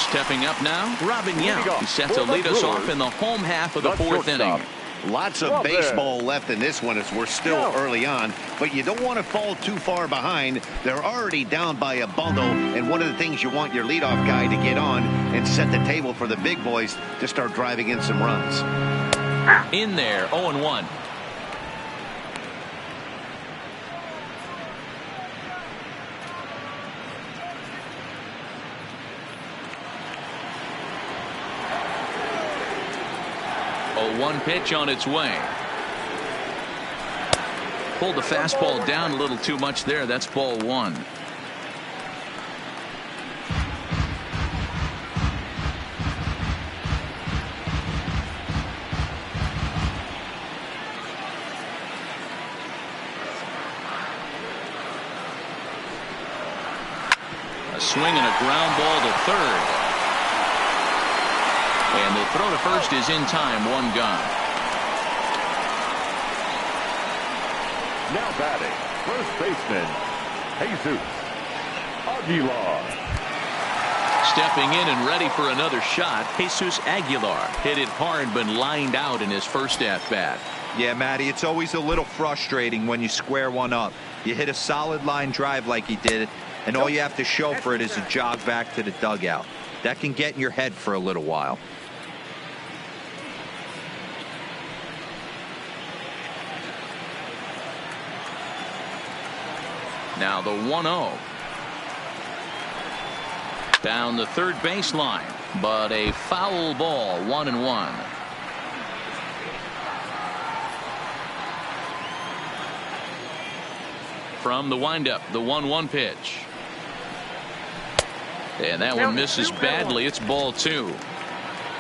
Stepping up now, Robin Yount. He's set to lead us off in the home half of the 4th inning. Lots of baseball left in this one as we're still early on, but you don't want to fall too far behind. They're already down by a bundle, and one of the things you want your leadoff guy to get on and set the table for the big boys to start driving in some runs. In there, 0-1. One pitch on its way. Pulled the fastball down a little too much there. That's ball one. A swing and a ground ball to third. And the throw to first is in time. One gone. Now batting, first baseman, Jesus Aguilar. Stepping in and ready for another shot, Jesus Aguilar hit it hard but lined out in his first at-bat. Yeah, Matty, it's always a little frustrating when you square one up. You hit a solid line drive like he did, and all you have to show for it is a jog back to the dugout. That can get in your head for a little while. Now the 1-0. Down the third baseline, but a foul ball. 1-1. From the windup, the 1-1 pitch. And that one misses badly. It's ball two.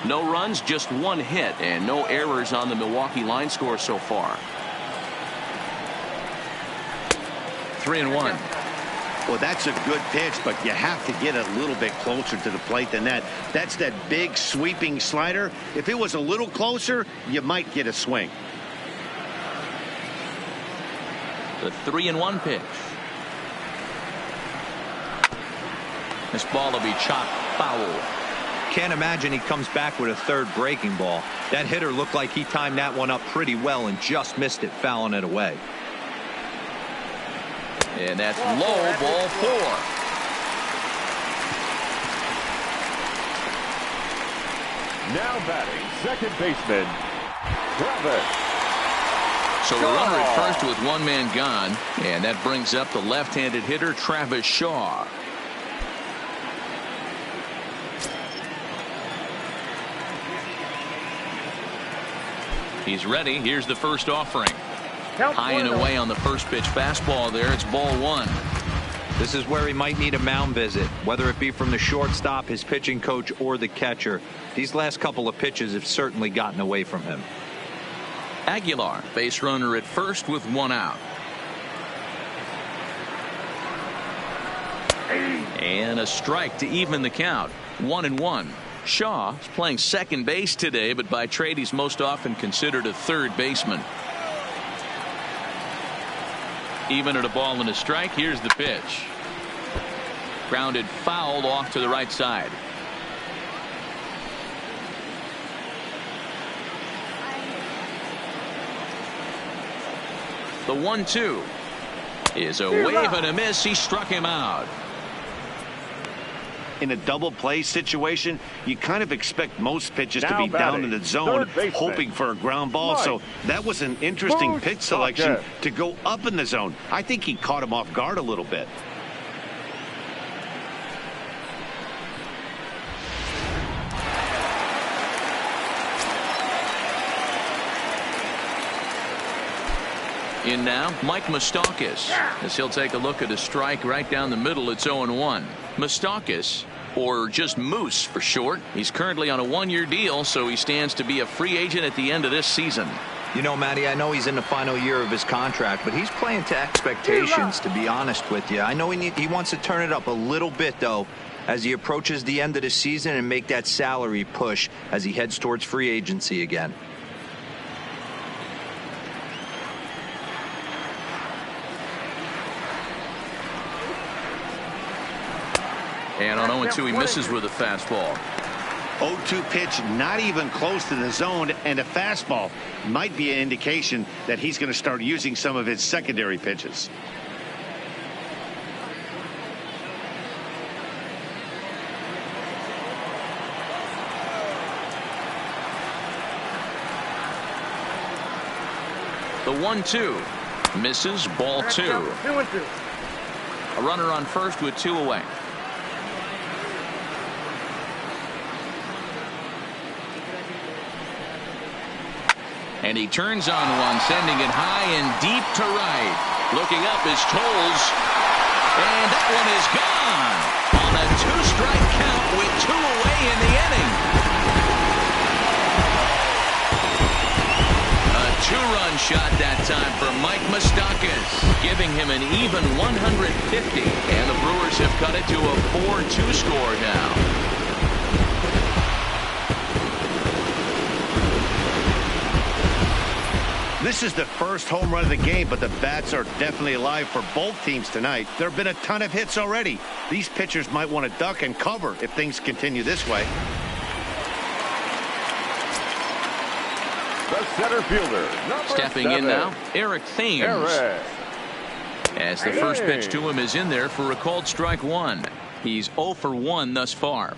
No runs, just one hit, and no errors on the Milwaukee line score so far. 3-1. Well, that's a good pitch, but you have to get a little bit closer to the plate than that. That's that big sweeping slider. If it was a little closer, you might get a swing. The 3-1 pitch. This ball will be chopped foul. Can't imagine he comes back with a third breaking ball. That hitter looked like he timed that one up pretty well and just missed it, fouling it away. And that's low, ball four. Now batting, second baseman, Travis. So a runner at first with one man gone, and that brings up the left-handed hitter Travis Shaw. He's ready. Here's the first offering. High and away on the first pitch fastball there. It's ball one. This is where he might need a mound visit, whether it be from the shortstop, his pitching coach, or the catcher. These last couple of pitches have certainly gotten away from him. Aguilar, base runner at first with one out. And a strike to even the count. 1-1. Shaw is playing second base today, but by trade he's most often considered a third baseman. Even at a ball and a strike. Here's the pitch. Grounded foul off to the right side. The 1-2 is a wave and a miss. He struck him out. In a double play situation, you kind of expect most pitches to be down in the zone, hoping for a ground ball. So that was an interesting pitch selection to go up in the zone. I think he caught him off guard a little bit. In now, Mike Moustakas, as he'll take a look at a strike right down the middle. It's 0-1. Moustakas, or just Moose for short, he's currently on a one-year deal, so he stands to be a free agent at the end of this season. You know, Matty, I know he's in the final year of his contract, but he's playing to expectations, to be honest with you. I know he wants to turn it up a little bit, though, as he approaches the end of the season and make that salary push as he heads towards free agency again. And on 0-2, he misses with a fastball. 0-2 pitch, not even close to the zone, and a fastball might be an indication that he's going to start using some of his secondary pitches. The 1-2 misses, ball 2. 2-2. A runner on first with 2 away. And he turns on one, sending it high and deep to right. Looking up is Tolles, and that one is gone on a 2-strike count with 2 away in the inning. A 2-run shot that time for Mike Moustakas, giving him an even 150, and the Brewers have cut it to a 4-2 score now. This is the first home run of the game, but the bats are definitely alive for both teams tonight. There have been a ton of hits already. These pitchers might want to duck and cover if things continue this way. The center fielder, number Stepping 7. in now, Eric Thames. Eric. As the first pitch to him is in there for a called strike 1. He's 0 for 1 thus far.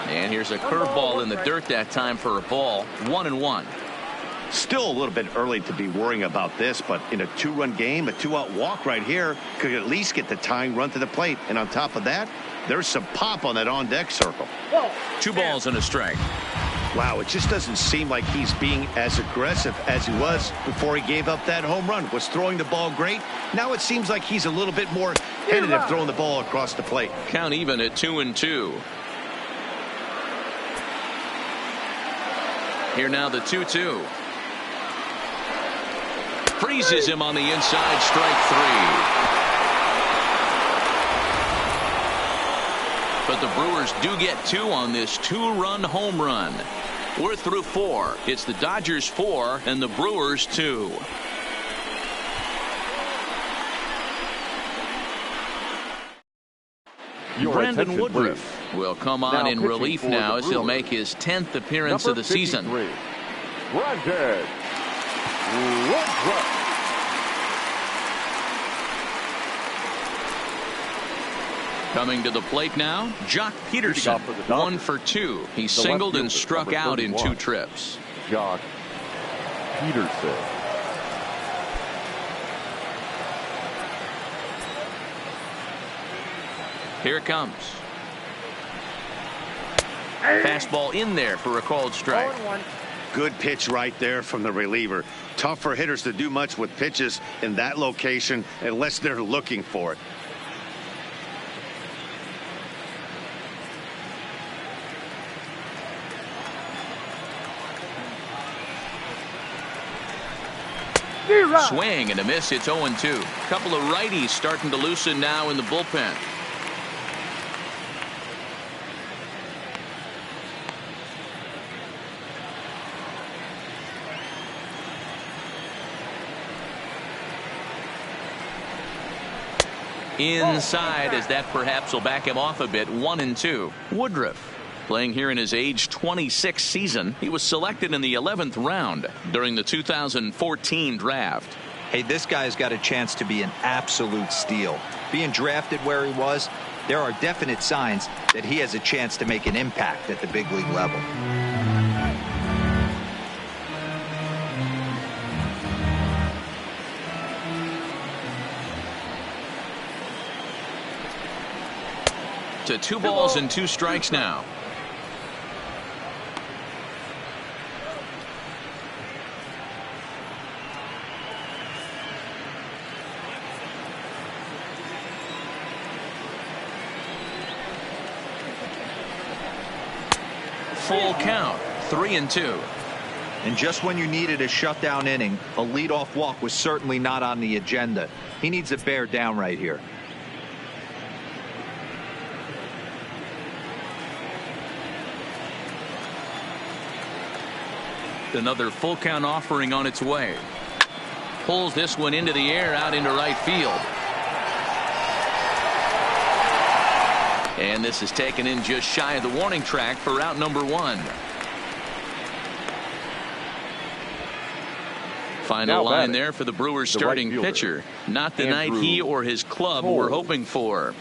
And here's a curveball in the dirt that time for a ball. 1-1. Still a little bit early to be worrying about this, but in a 2-run game, a 2-out walk right here could at least get the tying run to the plate. And on top of that, there's some pop on that on-deck circle. 2 balls and a strike. Wow, it just doesn't seem like he's being as aggressive as he was before he gave up that home run. Was throwing the ball great. Now it seems like he's a little bit more tentative throwing the ball across the plate. Count even at 2-2. Here now the 2-2. Freezes him on the inside, strike 3. But the Brewers do get 2 on this 2-run home run. We're through 4. It's the Dodgers 4 and the Brewers 2. Brandon Woodruff will come on in relief now as he'll make his 10th appearance of the season. Brandon Woodruff. Coming to the plate now, Jock Peterson, 1 for 2. He singled and struck out in 2 trips. Jock Peterson. Here it comes. Fastball in there for a called strike. Good pitch right there from the reliever. Tough for hitters to do much with pitches in that location unless they're looking for it. Swing and a miss. It's 0-2. Couple of righties starting to loosen now in the bullpen. Inside, as that perhaps will back him off a bit. 1-2. Woodruff playing here in his age 26 season. He was selected in the 11th round during the 2014 draft. Hey, this guy's got a chance to be an absolute steal. Being drafted where he was, there are definite signs that he has a chance to make an impact at the big league level. To 2 balls and 2 strikes now. Full count, 3-2. And just when you needed a shutdown inning, a leadoff walk was certainly not on the agenda. He needs to bear down right here. Another full count offering on its way. Pulls this one into the air out into right field. And this is taken in just shy of the warning track for out number 1. Final line there for the Brewers starting pitcher. Not the night he or his club were hoping for.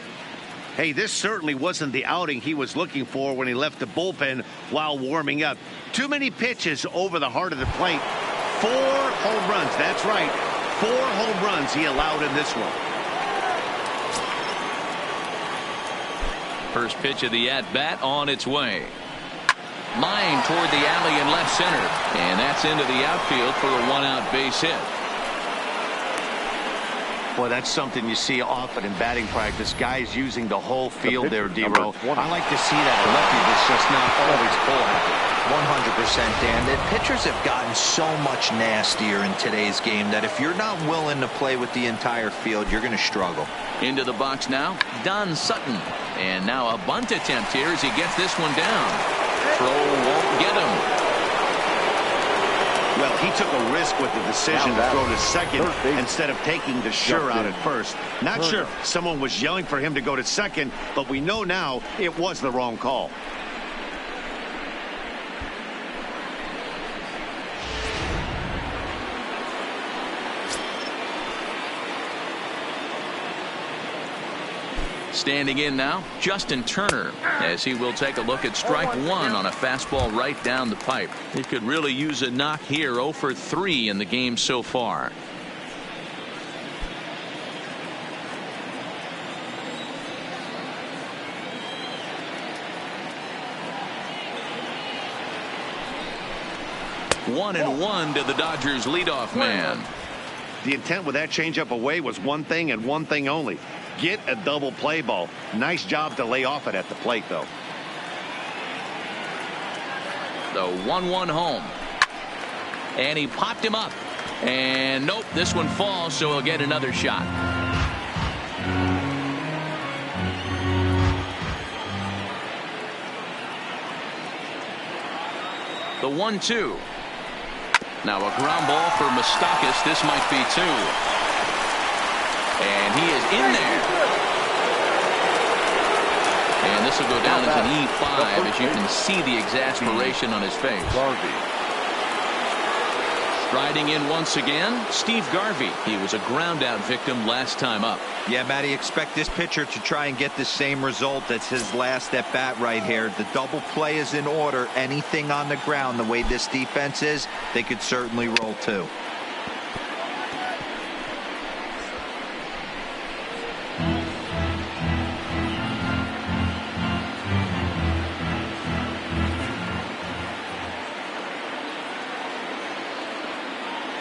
Hey, this certainly wasn't the outing he was looking for when he left the bullpen while warming up. Too many pitches over the heart of the plate. 4 home runs. That's right. 4 home runs he allowed in this one. First pitch of the at-bat on its way. Line toward the alley in left center. And that's into the outfield for a 1-out base hit. Boy, that's something you see often in batting practice. Guys using the whole field there, D-Row. I like to see that. The lefty that's just not always full happy. 100%, Dan. The pitchers have gotten so much nastier in today's game that if you're not willing to play with the entire field, you're going to struggle. Into the box now, Don Sutton. And now a bunt attempt here as he gets this one down. Throw won't get him. Well, he took a risk with the decision to throw to second instead of taking the sure out at first. Not sure if someone was yelling for him to go to second, but we know now it was the wrong call. Standing in now, Justin Turner, as he will take a look at strike 1 on a fastball right down the pipe. He could really use a knock here. 0 for 3 in the game so far. One and one to the Dodgers leadoff man. The intent with that changeup away was one thing and one thing only. Get a double play ball. Nice job to lay off it at the plate, though. The 1-1 home. And he popped him up. And nope, this one falls, so he'll get another shot. The 1-2. Now a ground ball for Moustakas. This might be 2. And he is in there. And this will go down as an E5 as you can see the exasperation on his face. Striding in once again, Steve Garvey. He was a ground out victim last time up. Yeah, Matty, expect this pitcher to try and get the same result. That's his last at bat right here. The double play is in order. Anything on the ground, the way this defense is, they could certainly roll 2.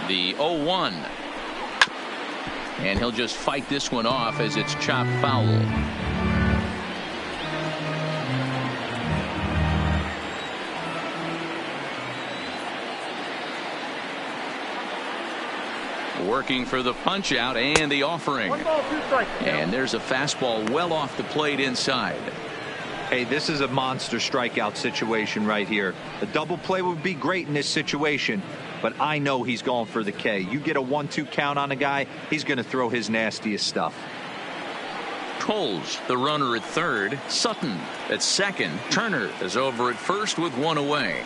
The 0-1. And he'll just fight this one off as it's chopped foul. Working for the punch out and the offering. 1 ball, 2 strikes. And there's a fastball well off the plate inside. Hey, this is a monster strikeout situation right here. A double play would be great in this situation, but I know he's going for the K. You get a 1-2 count on a guy, he's going to throw his nastiest stuff. Coles, the runner at third. Sutton at second. Turner is over at first with 1 away.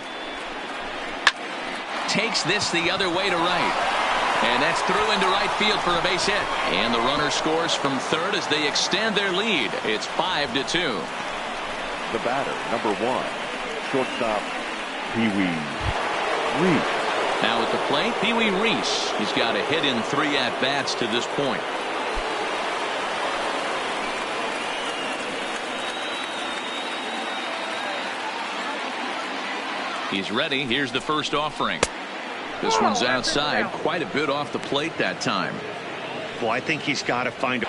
Takes this the other way to right. And that's through into right field for a base hit. And the runner scores from third as they extend their lead. It's 5-2. The batter, number 1, shortstop, Pee Wee Reese. Now at the plate, Pee Wee Reese. He's got a hit in 3 at-bats to this point. He's ready. Here's the first offering. This one's outside, quite a bit off the plate that time. Well, I think he's got to find The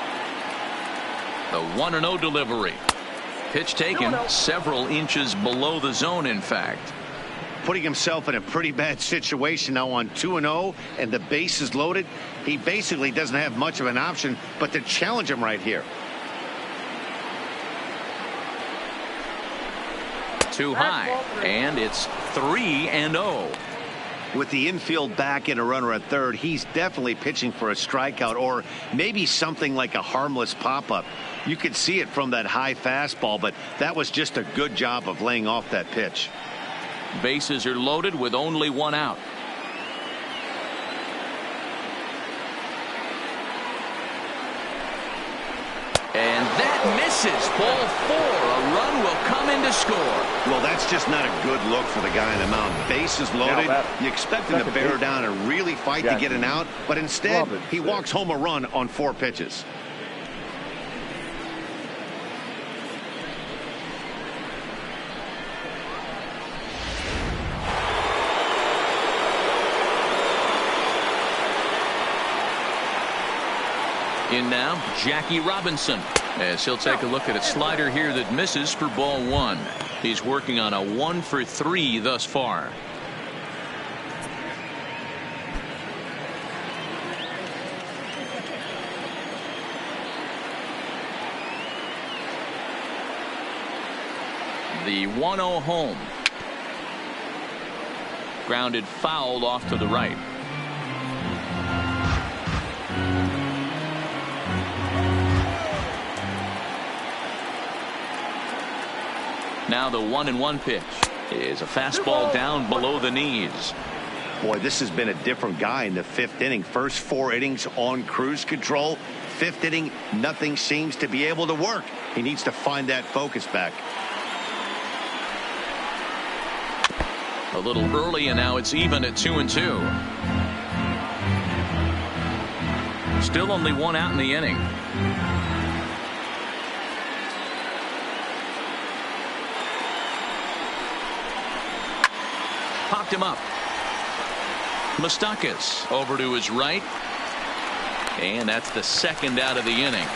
1-0 delivery. Pitch taken several inches below the zone, in fact. putting himself in a pretty bad situation now on 2-0 and the base is loaded. He basically doesn't have much of an option but to challenge him right here. Too high, and it's 3-0. With the infield back and a runner at third, he's definitely pitching for a strikeout or maybe something like a harmless pop-up. You could see it from that high fastball, but that was just a good job of laying off that pitch. Bases are loaded with only one out. And that misses. Ball 4. A run will come in to score. Well, that's just not a good look for the guy on the mound. Bases loaded. You expect him to bear down and really fight to get an out, but instead he walks home a run on 4 pitches. In now, Jackie Robinson, as he'll take a look at a slider here that misses for ball 1. He's working on a 1 for 3 thus far. The 1-0 home. Grounded foul off to the right. Now the 1-1 pitch is a fastball down below the knees. Boy, this has been a different guy in the 5th inning. First 4 innings on cruise control. 5th inning, nothing seems to be able to work. He needs to find that focus back. A little early, and now it's even at 2-2. Still only 1 out in the inning. Popped him up. Moustakas over to his right. And that's the 2nd out of the inning.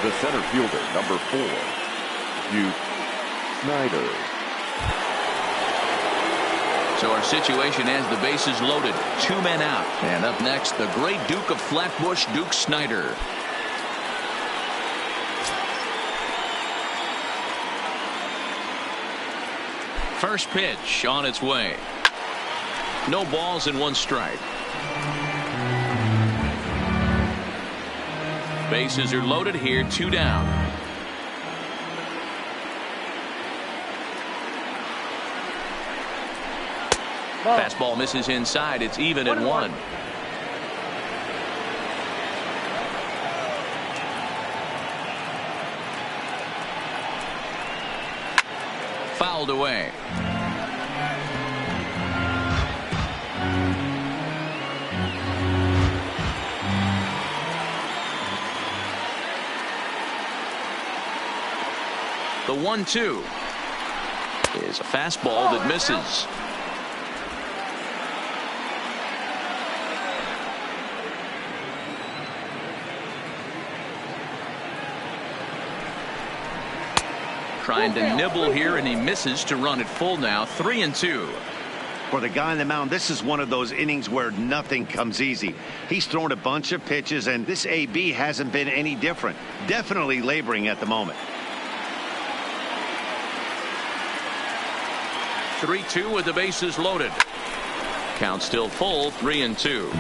The center fielder, number 4, Snyder. So our situation has the bases loaded. 2 men out. And up next, the great Duke of Flatbush, Duke Snyder. First pitch on its way. No balls and 1 strike. Bases are loaded here, 2 down. Fastball misses inside. It's even at 1. Fouled away. The 1-2 is a fastball that misses. Trying to nibble here, and he misses to run it full now. 3-2. For the guy on the mound, this is one of those innings where nothing comes easy. He's thrown a bunch of pitches, and this AB hasn't been any different. Definitely laboring at the moment. 3-2 with the bases loaded. Count still full, 3-2.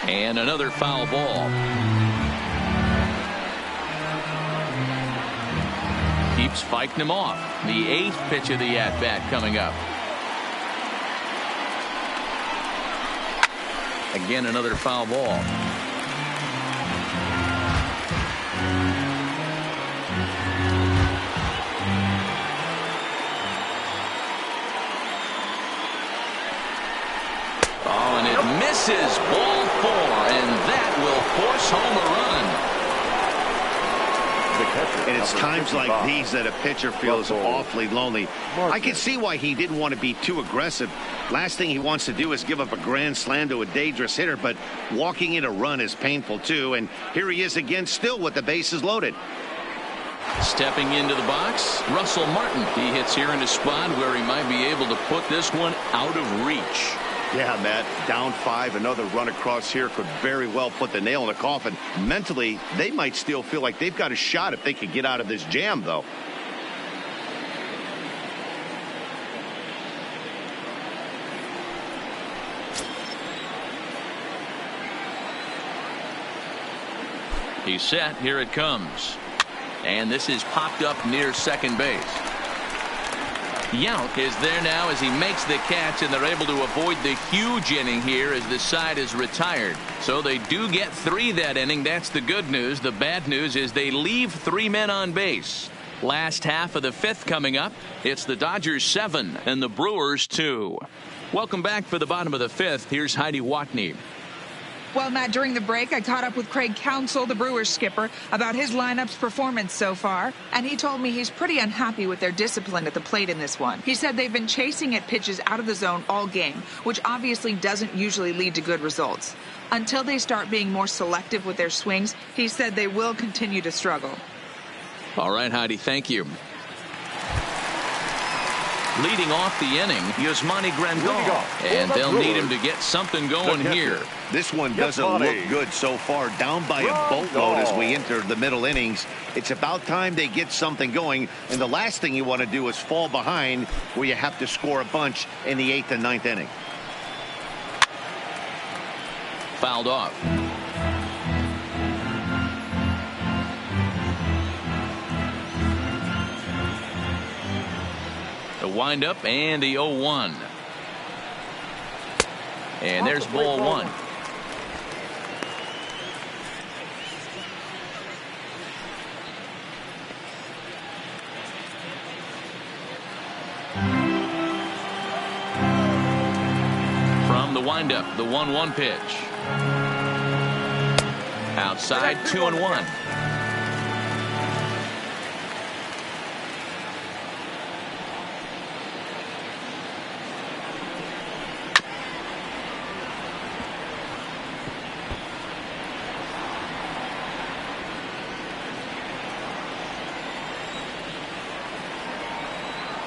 And another foul ball. Keeps fighting him off. The 8th pitch of the at-bat coming up. Again, another foul ball. Oh, and it misses. Ball 4, and that will force home a run. And it's times like these that a pitcher feels awfully lonely. I can see why he didn't want to be too aggressive. Last thing he wants to do is give up a grand slam to a dangerous hitter, but walking in a run is painful too. And here he is again, still with the bases loaded. Stepping into the box, Russell Martin. He hits here in a spot where he might be able to put this one out of reach. Yeah, Matt, down 5, another run across here could very well put the nail in the coffin. Mentally, they might still feel like they've got a shot if they could get out of this jam, though. He's set. Here it comes. And this is popped up near second base. Yount is there now as he makes the catch, and they're able to avoid the huge inning here as the side is retired. So they do get 3 that inning. That's the good news. The bad news is they leave 3 men on base. Last half of the 5th coming up. It's the Dodgers 7 and the Brewers 2. Welcome back for the bottom of the 5th. Here's Heidi Watney. Well, Matt, during the break, I caught up with Craig Counsell, the Brewers skipper, about his lineup's performance so far, and he told me he's pretty unhappy with their discipline at the plate in this one. He said they've been chasing at pitches out of the zone all game, which obviously doesn't usually lead to good results. Until they start being more selective with their swings, he said they will continue to struggle. All right, Heidi, thank you. Leading off the inning, Yasmani Grandal, and they'll need him to get something going here. This one doesn't look good so far. Down by a boatload as we enter the middle innings. It's about time they get something going, and the last thing you want to do is fall behind where you have to score a bunch in the 8th and 9th inning. Fouled off. The windup and the 0-1. And there's ball 1. From the windup, the 1-1 pitch. Outside, 2-1.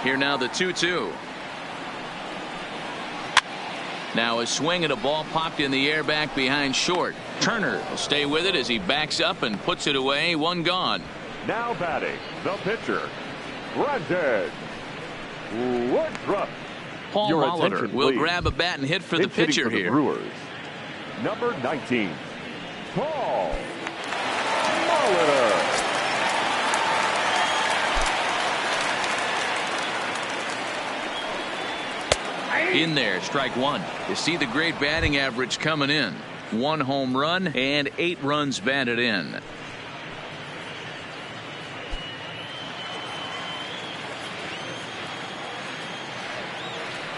Here now the 2-2. Now a swing and a ball popped in the air back behind short. Turner will stay with it as he backs up and puts it away. 1 gone. Now batting, the pitcher, Brandon Woodruff. Paul Molitor will grab a bat and hit for the pitcher for the here. Brewers, number 19, Paul Molitor. In there, strike 1. You see the great batting average coming in. 1 home run and 8 runs batted in.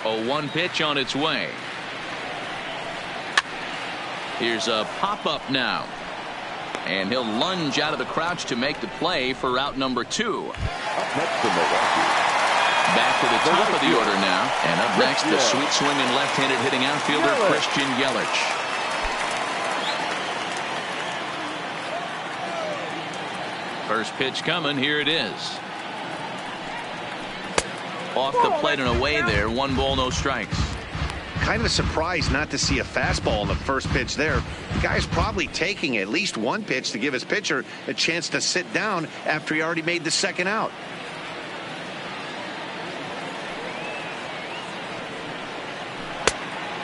A 1 pitch on its way. Here's a pop-up now. And he'll lunge out of the crouch to make the play for out number 2. Up next to Milwaukee. Back to the top of the order now. And up next, the sweet swinging left-handed hitting outfielder, Christian Yelich. First pitch coming. Here it is. Off the plate and away there. 1 ball, no strikes. Kind of a surprise not to see a fastball on the first pitch there. The guy's probably taking at least 1 pitch to give his pitcher a chance to sit down after he already made the second out.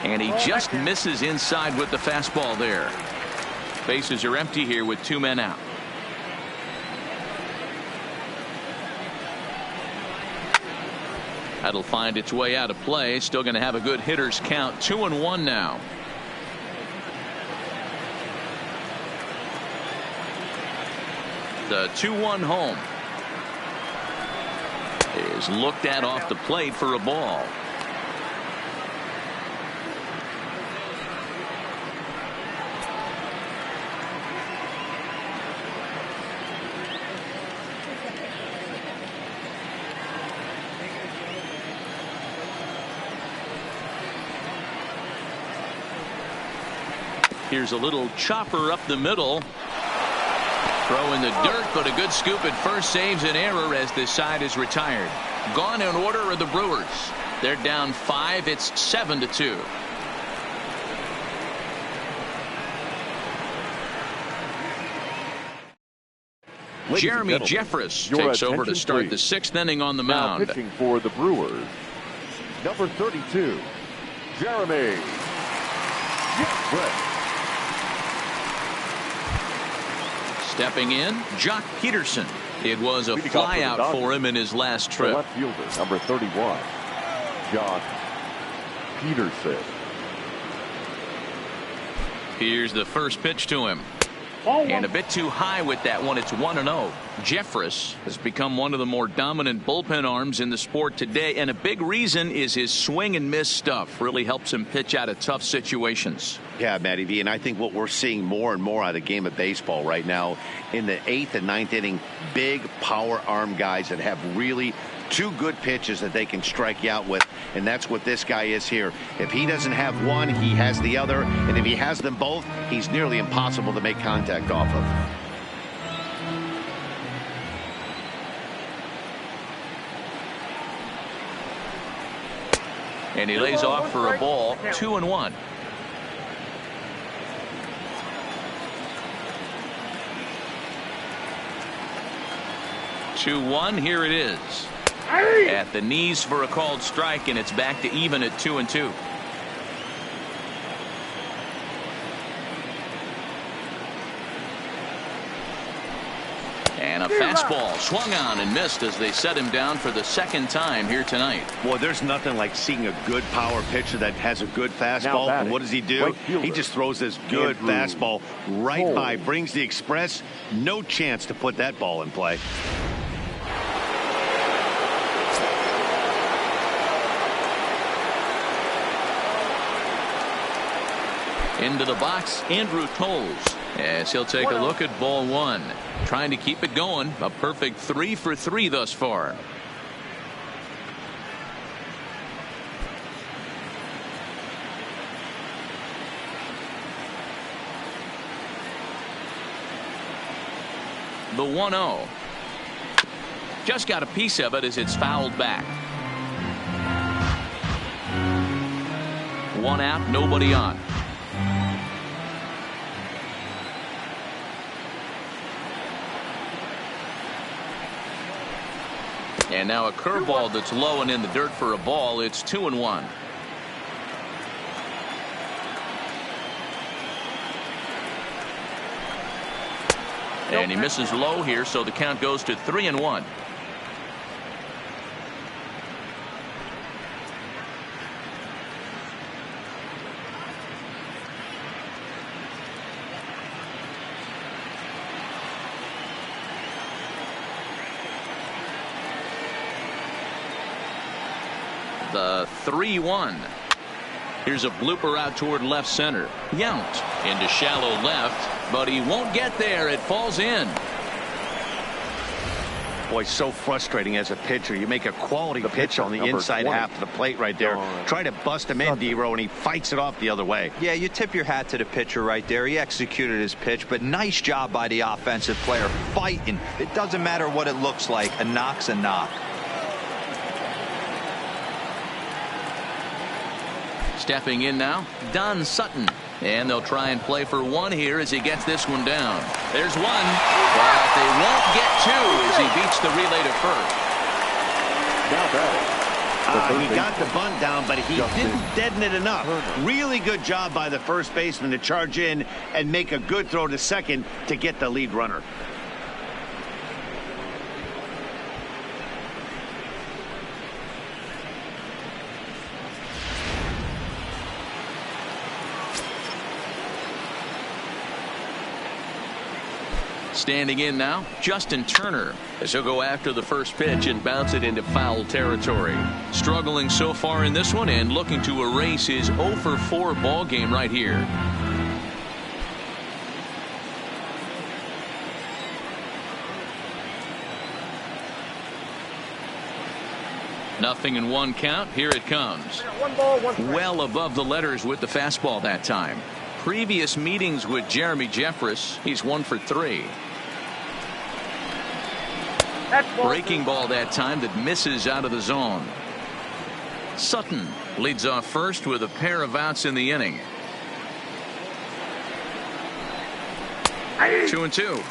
And he just misses inside with the fastball there. Bases are empty here with 2 men out. That'll find its way out of play. Still going to have a good hitter's count. 2-1 now. The 2-1 home is looked at off the plate for a ball. Here's a little chopper up the middle. Throw in the dirt, but a good scoop at first saves an error as this side is retired. Gone in order are the Brewers. They're down 5. It's 7-2. Jeremy Jeffress takes over to start the 6th inning on the mound. Now pitching for the Brewers, number 32, Jeremy Jeffress. Stepping in, Jock Peterson. It was a flyout for him in his last trip. The left fielder, number 31, Jock Peterson. Here's the first pitch to him. And a bit too high with that one. It's 1-0. Jeffress has become one of the more dominant bullpen arms in the sport today, and a big reason is his swing and miss stuff. Really helps him pitch out of tough situations. Yeah, Matty V, and I think what we're seeing more and more out of the game of baseball right now in the 8th and 9th inning, big power arm guys that have really two good pitches that they can strike you out with, and that's what this guy is here. If he doesn't have one, he has the other, and if he has them both, he's nearly impossible to make contact off of. And he lays off for a ball. 2-1. Here it is. At the knees for a called strike, and it's back to even at 2-2. And a fastball swung on and missed as they set him down for the 2nd time here tonight. Well, there's nothing like seeing a good power pitcher that has a good fastball. And what does he do? He just throws this good fastball right by, brings the express. No chance to put that ball in play. Into the box, Andrew Toles, as he'll take a look at ball 1. Trying to keep it going. A perfect 3 for 3 thus far. The 1-0. Just got a piece of it as it's fouled back. 1 out, nobody on. And now a curveball that's low and in the dirt for a ball. It's 2-1. And he misses low here, so the count goes to 3-1. The 3-1. Here's a blooper out toward left center. Yount into shallow left, but he won't get there. It falls in. Boy, so frustrating as a pitcher. You make a quality pitch on the inside 20. half of the plate right there. Try to bust him in, D-Row, and he fights it off the other way. Yeah, you tip your hat to the pitcher right there. He executed his pitch, but nice job by the offensive player fighting. It doesn't matter what it looks like. A knock's a knock. Stepping in now, Don Sutton. And they'll try and play for 1 here as he gets this one down. There's 1. But they won't get 2 as he beats the relay to first. Now batting. He got the bunt down, but he didn't deaden it enough. Really good job by the first baseman to charge in and make a good throw to second to get the lead runner. Standing in now, Justin Turner, as he'll go after the first pitch and bounce it into foul territory. Struggling so far in this one and looking to erase his 0 for 4 ball game right here. Nothing in 1 count. Here it comes. 1 ball, 1 strike. Well above the letters with the fastball that time. Previous meetings with Jeremy Jeffress, he's 1 for 3. Breaking ball that time that misses out of the zone. Sutton leads off first with a pair of outs in the inning. 2-2.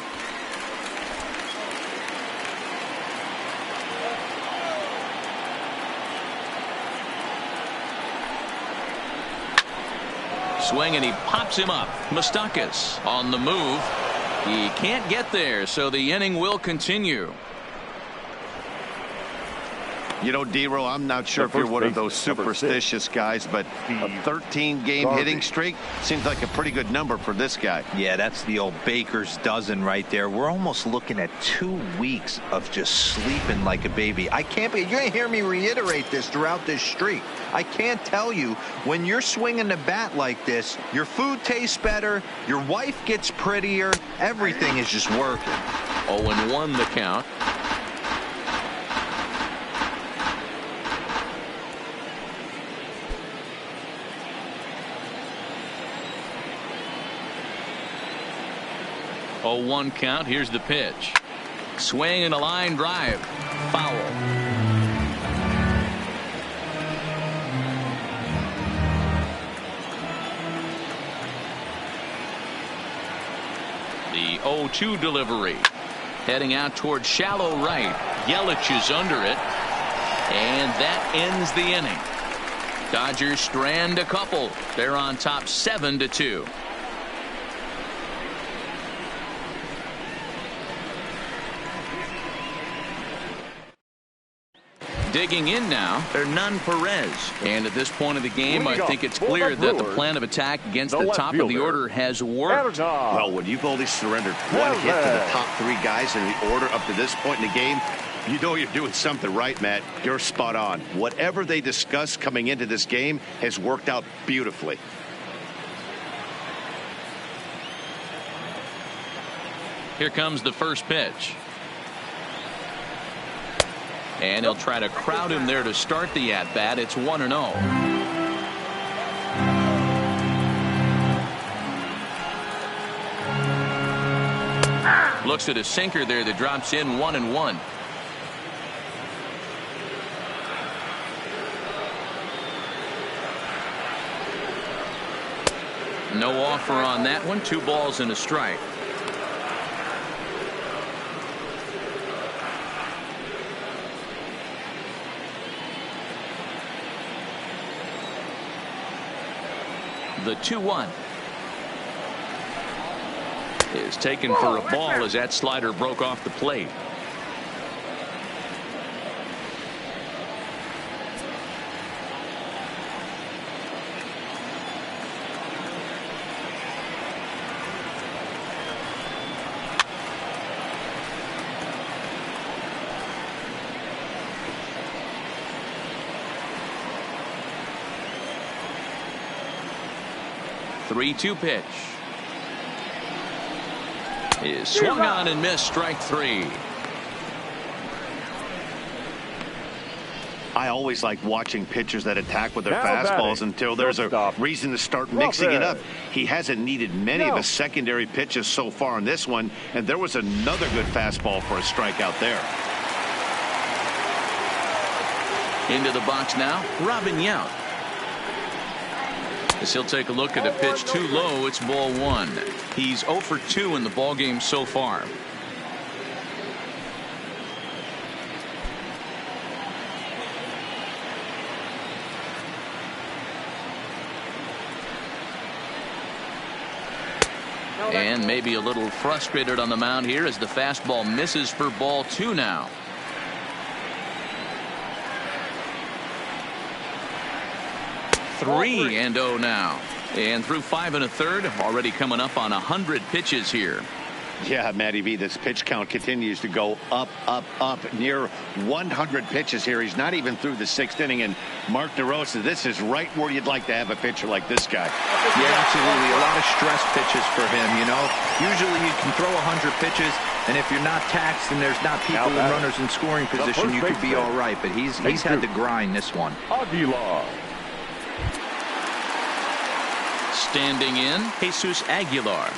Swing, and he pops him up. Moustakas on the move. He can't get there, so the inning will continue. You know, D-Row, I'm not sure if you're one of those superstitious guys, but a 13-game hitting streak seems like a pretty good number for this guy. Yeah, that's the old baker's dozen right there. We're almost looking at 2 weeks of just sleeping like a baby. I can't be. You're going to hear me reiterate this throughout this streak. I can't tell you, when you're swinging the bat like this, your food tastes better, your wife gets prettier, everything is just working. 0-1 the count. Oh, 1 count. Here's the pitch. Swing and a line drive. Foul. The 0-2 delivery. Heading out toward shallow right. Yelich is under it. And that ends the inning. Dodgers strand a couple. They're on top 7-2. Digging in now, Hernan Perez. And at this point of the game, I think it's clear that the plan of attack against the top of the order has worked. Well, when you've only surrendered 1 hit to the top 3 guys in the order up to this point in the game, you know you're doing something right, Matt. You're spot on. Whatever they discussed coming into this game has worked out beautifully. Here comes the first pitch. And he'll try to crowd him there to start the at-bat. It's 1-0. Looks at a sinker there that drops in 1-1. No offer on that one. 2 balls and a strike. The 2-1 is taken for a ball as that slider broke off the plate. Three-2 pitch is swung on and missed. Strike 3. I always like watching pitchers that attack with their fastballs until there's a reason to start mixing it up. He hasn't needed many of his secondary pitches so far in this one, and there was another good fastball for a strikeout there. Into the box now, Robin Yount. As he'll take a look at a pitch too low, it's ball 1. He's 0 for 2 in the ballgame so far. And maybe a little frustrated on the mound here as the fastball misses for ball 2 now. Three and 0 now, and through 5 1/3, already coming up on 100 pitches here. Yeah, Matty V, this pitch count continues to go up, near 100 pitches here. He's not even through the 6th inning, and Mark DeRosa, this is right where you'd like to have a pitcher like this guy. Yeah, absolutely. A lot of stress pitches for him, you know. Usually you can throw 100 pitches, and if you're not taxed and there's not people and runners in scoring position, you could be all right. But he's had to grind this one. Aguilar. Standing in, Jesus Aguilar.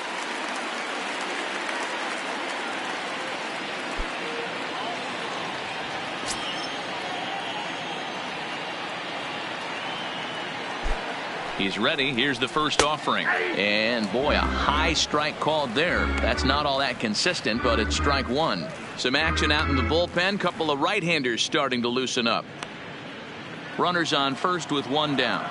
He's ready. Here's the first offering. And boy, a high strike called there. That's not all that consistent, but it's strike 1. Some action out in the bullpen. Couple of right-handers starting to loosen up. Runners on first with 1 down.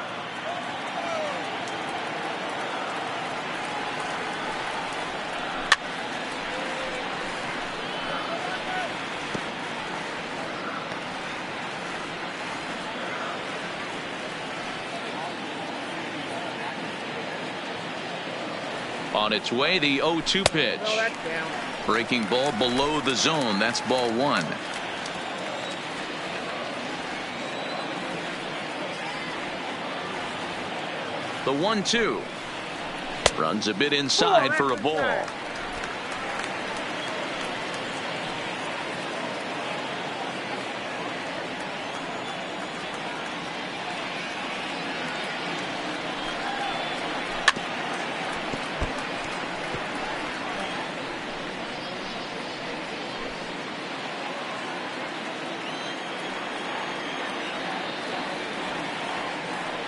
On its way, the 0-2 pitch. No, that's down. Breaking ball below the zone. That's ball one. The 1-2. Runs a bit inside for a ball.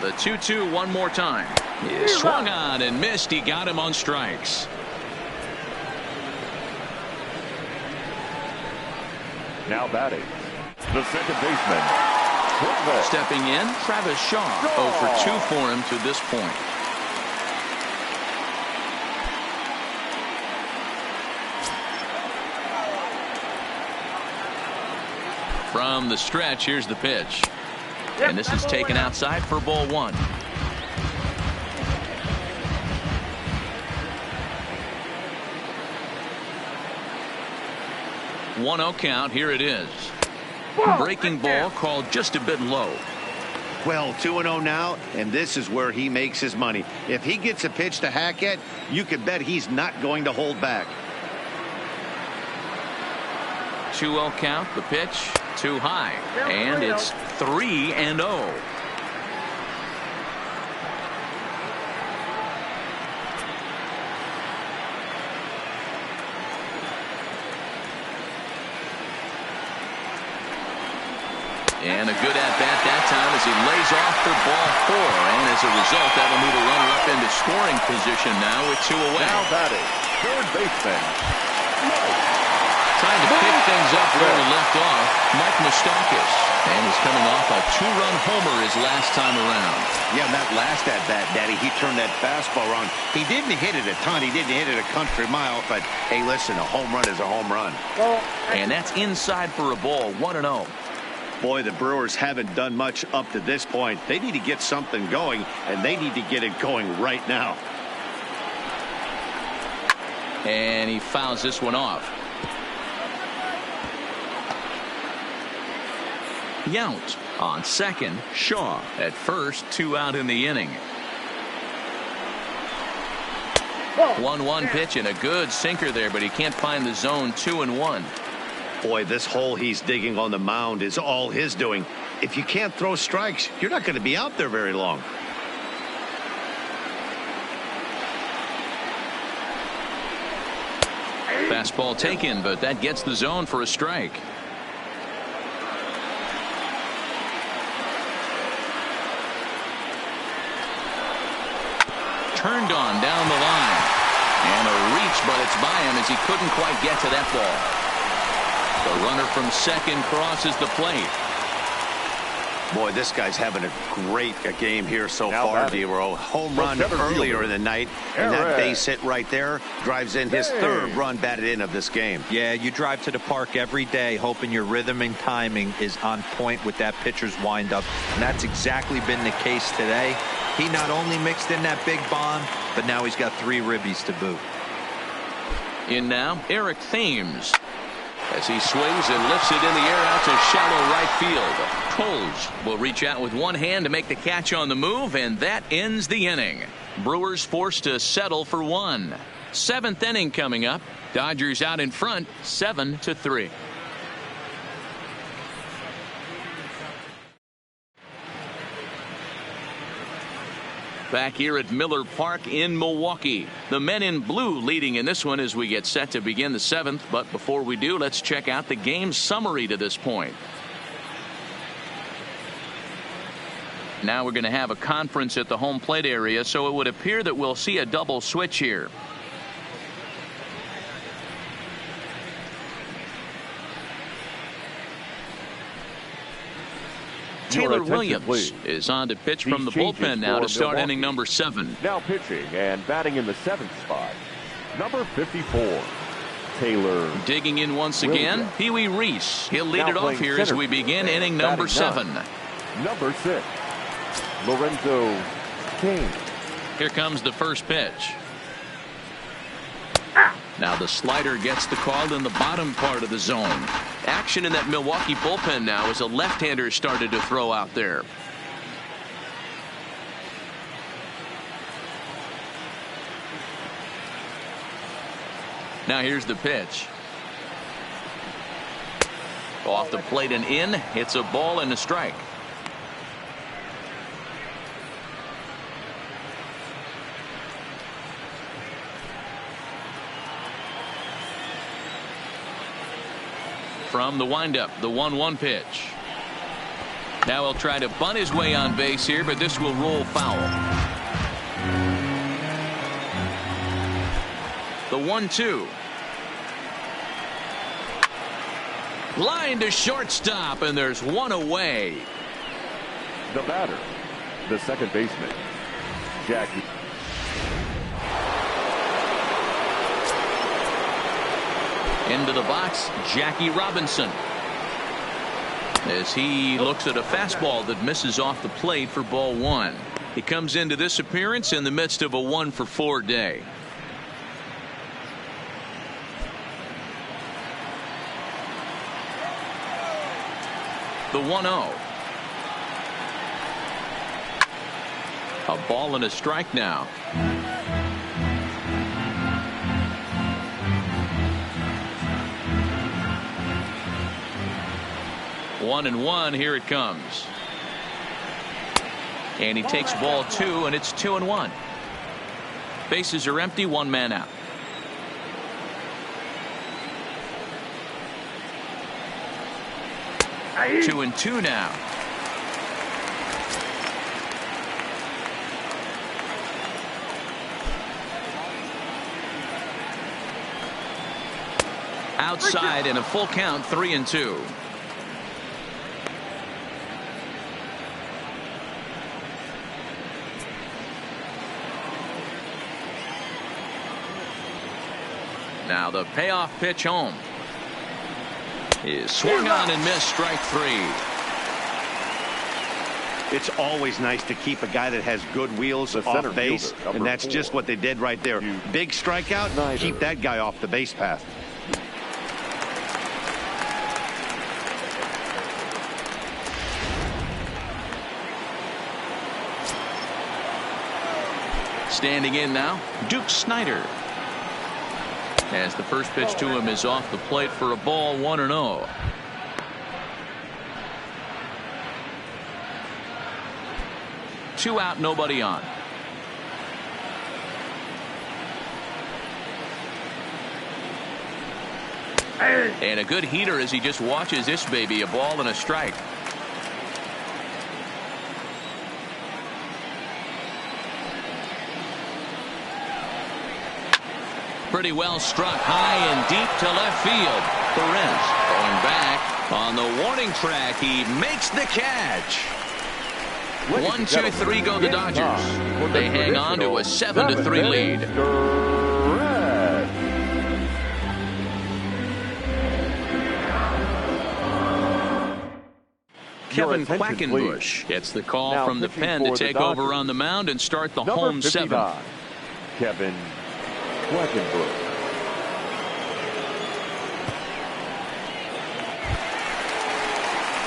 The 2-2 one more time. He swung on and missed. He got him on strikes. Now batting, the second baseman, Travis. Stepping in, Travis Shaw. 0 for 2 for him to this point. From the stretch, here's the pitch. And this is taken outside for ball one. 1-0 count. Here it is. Breaking ball called just a bit low. Well, 2-0 now, and this is where he makes his money. If he gets a pitch to hack at, you can bet he's not going to hold back. 2-0 count. The pitch too high, and it's 3-0. And a good at-bat that time as he lays off for ball 4. And as a result, that'll move a runner up into scoring position now with 2 away. Now batting, third baseman. Trying to pick things up where we left off, Mike Moustakas. And he's coming off a 2-run homer his last time around. Yeah, and that last at-bat, Daddy, he turned that fastball around. He didn't hit it a ton. He didn't hit it a country mile. But, hey, listen, a home run is a home run. And that's inside for a ball, 1-0. Boy, the Brewers haven't done much up to this point. They need to get something going, and they need to get it going right now. And he fouls this one off. Yount on second. Shaw at first. 2 out in the inning. 1-1 pitch and a good sinker there, but he can't find the zone. 2-1. Boy, this hole he's digging on the mound is all his doing. If you can't throw strikes, you're not going to be out there very long. Fastball taken, but that gets the zone for a strike. Turned on down the line. And a reach, but it's by him as he couldn't quite get to that ball. The runner from second crosses the plate. Boy, this guy's having a great game here so now far, batting. D-Row. Home run earlier in the night, and that base hit right there drives in his third run batted in of this game. Yeah, you drive to the park every day hoping your rhythm and timing is on point with that pitcher's windup, and that's exactly been the case today. He not only mixed in that big bomb, but now he's got 3 ribbies to boot. In now, Eric Thames. As he swings and lifts it in the air out to shallow right field. Coles will reach out with one hand to make the catch on the move, and that ends the inning. Brewers forced to settle for 1. 7th inning coming up. Dodgers out in front, 7-3. Back here at Miller Park in Milwaukee. The men in blue leading in this one as we get set to begin the 7th. But before we do, let's check out the game summary to this point. Now we're going to have a conference at the home plate area, so it would appear that we'll see a double switch here. Taylor Williams is on to pitch from the bullpen now to start inning number 7. Now pitching and batting in the 7th spot, number 54, Taylor. Digging in once again, Pee Wee Reese. He'll lead it off here as we begin inning number 7. Number 6, Lorenzo Kane. Here comes the first pitch. Now the slider gets the call in the bottom part of the zone. Action in that Milwaukee bullpen now as a left-hander started to throw out there. Now here's the pitch. Off the plate and in. It's a ball and a strike. From the windup, the 1-1 pitch. Now he'll try to bunt his way on base here, but this will roll foul. The 1-2. Line to shortstop, and there's one away. The batter, the second baseman, Jackie. Into the box, Jackie Robinson. As he looks at a fastball that misses off the plate for ball one. He comes into this appearance in the midst of a 1-for-4 day. The 1-0. A ball and a strike now. 1-1. Here it comes. And he takes ball 2, and it's 2-1. Bases are empty, one man out. Aye. 2-2 now. Outside and a full count, 3-2. Now the payoff pitch home is swung on and missed, strike 3. It's always nice to keep a guy that has good wheels off base, and that's just what they did right there. Big strikeout, keep that guy off the base path. Standing in now, Duke Snider. As the first pitch to him is off the plate for a ball, 1-0. Two out, nobody on. And a good heater as he just watches this baby, a ball and a strike. Pretty well struck high and deep to left field. Perez going back on the warning track. He makes the catch. 1, 2, 3 go the Dodgers. They hang on to a 7-3 lead. Kevin Quackenbush gets the call from the pen to take over on the mound and start the home 7th. Kevin Quackenbush.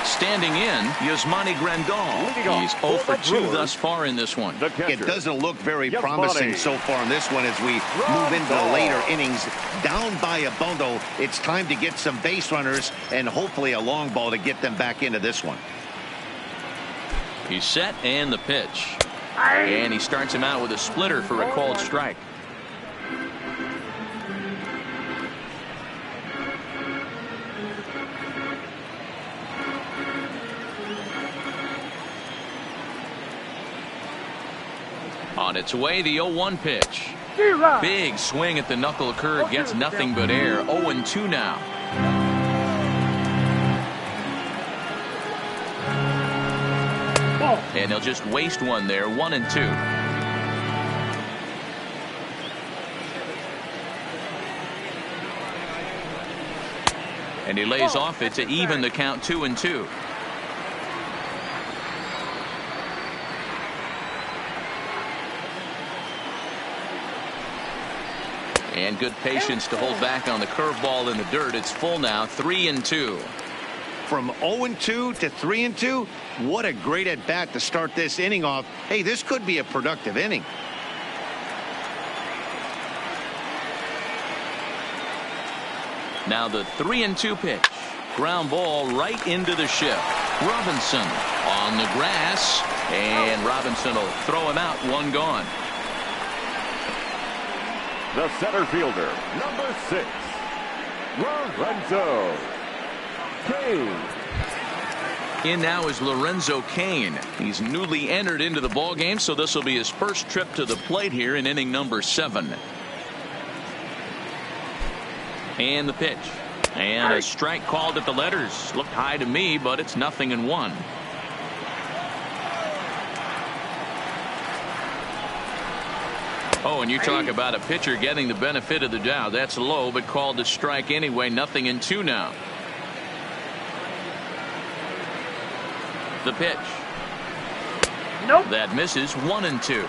Standing in, Yasmani Grandal. He's 0 for 2 thus far in this one. It doesn't look very promising so far in this one as we move into the later innings. Down by a bundle, it's time to get some base runners and hopefully a long ball to get them back into this one. He's set and the pitch. And he starts him out with a splitter for a called strike. On its way, the 0-1 pitch. Big swing at the knuckle curve, gets nothing but air. 0-2 now. And they'll just waste one there. 1-2. And he lays off it to even the count. 2-2. And good patience to hold back on the curveball in the dirt. It's full now, 3-2. From 0-2 to 3-2, what a great at bat to start this inning off. Hey, this could be a productive inning. Now the 3-2 pitch. Ground ball right into the shift. Robinson on the grass, and Robinson will throw him out. One gone. The center fielder, number 6, Lorenzo Cain. In now is Lorenzo Cain. He's newly entered into the ball game, so this will be his first trip to the plate here in inning number 7. And the pitch. And a strike called at the letters. Looked high to me, but it's 0-1. Oh, and you talk about a pitcher getting the benefit of the doubt. That's low, but called a strike anyway. 0-2 now. The pitch. Nope. That misses. 1-2.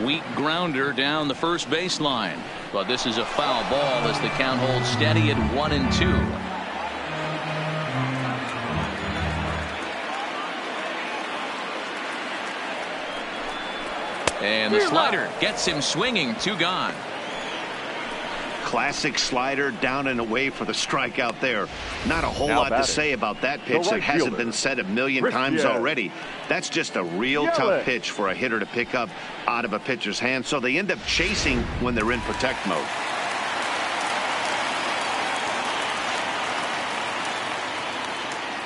Weak grounder down the first baseline, but this is a foul ball as the count holds steady at 1-2. And the slider gets him swinging. 2 gone. Classic slider down and away for the strikeout there. Not a whole lot to say about that pitch that hasn't been said a million times already. That's just a real tough pitch for a hitter to pick up out of a pitcher's hand, so they end up chasing when they're in protect mode.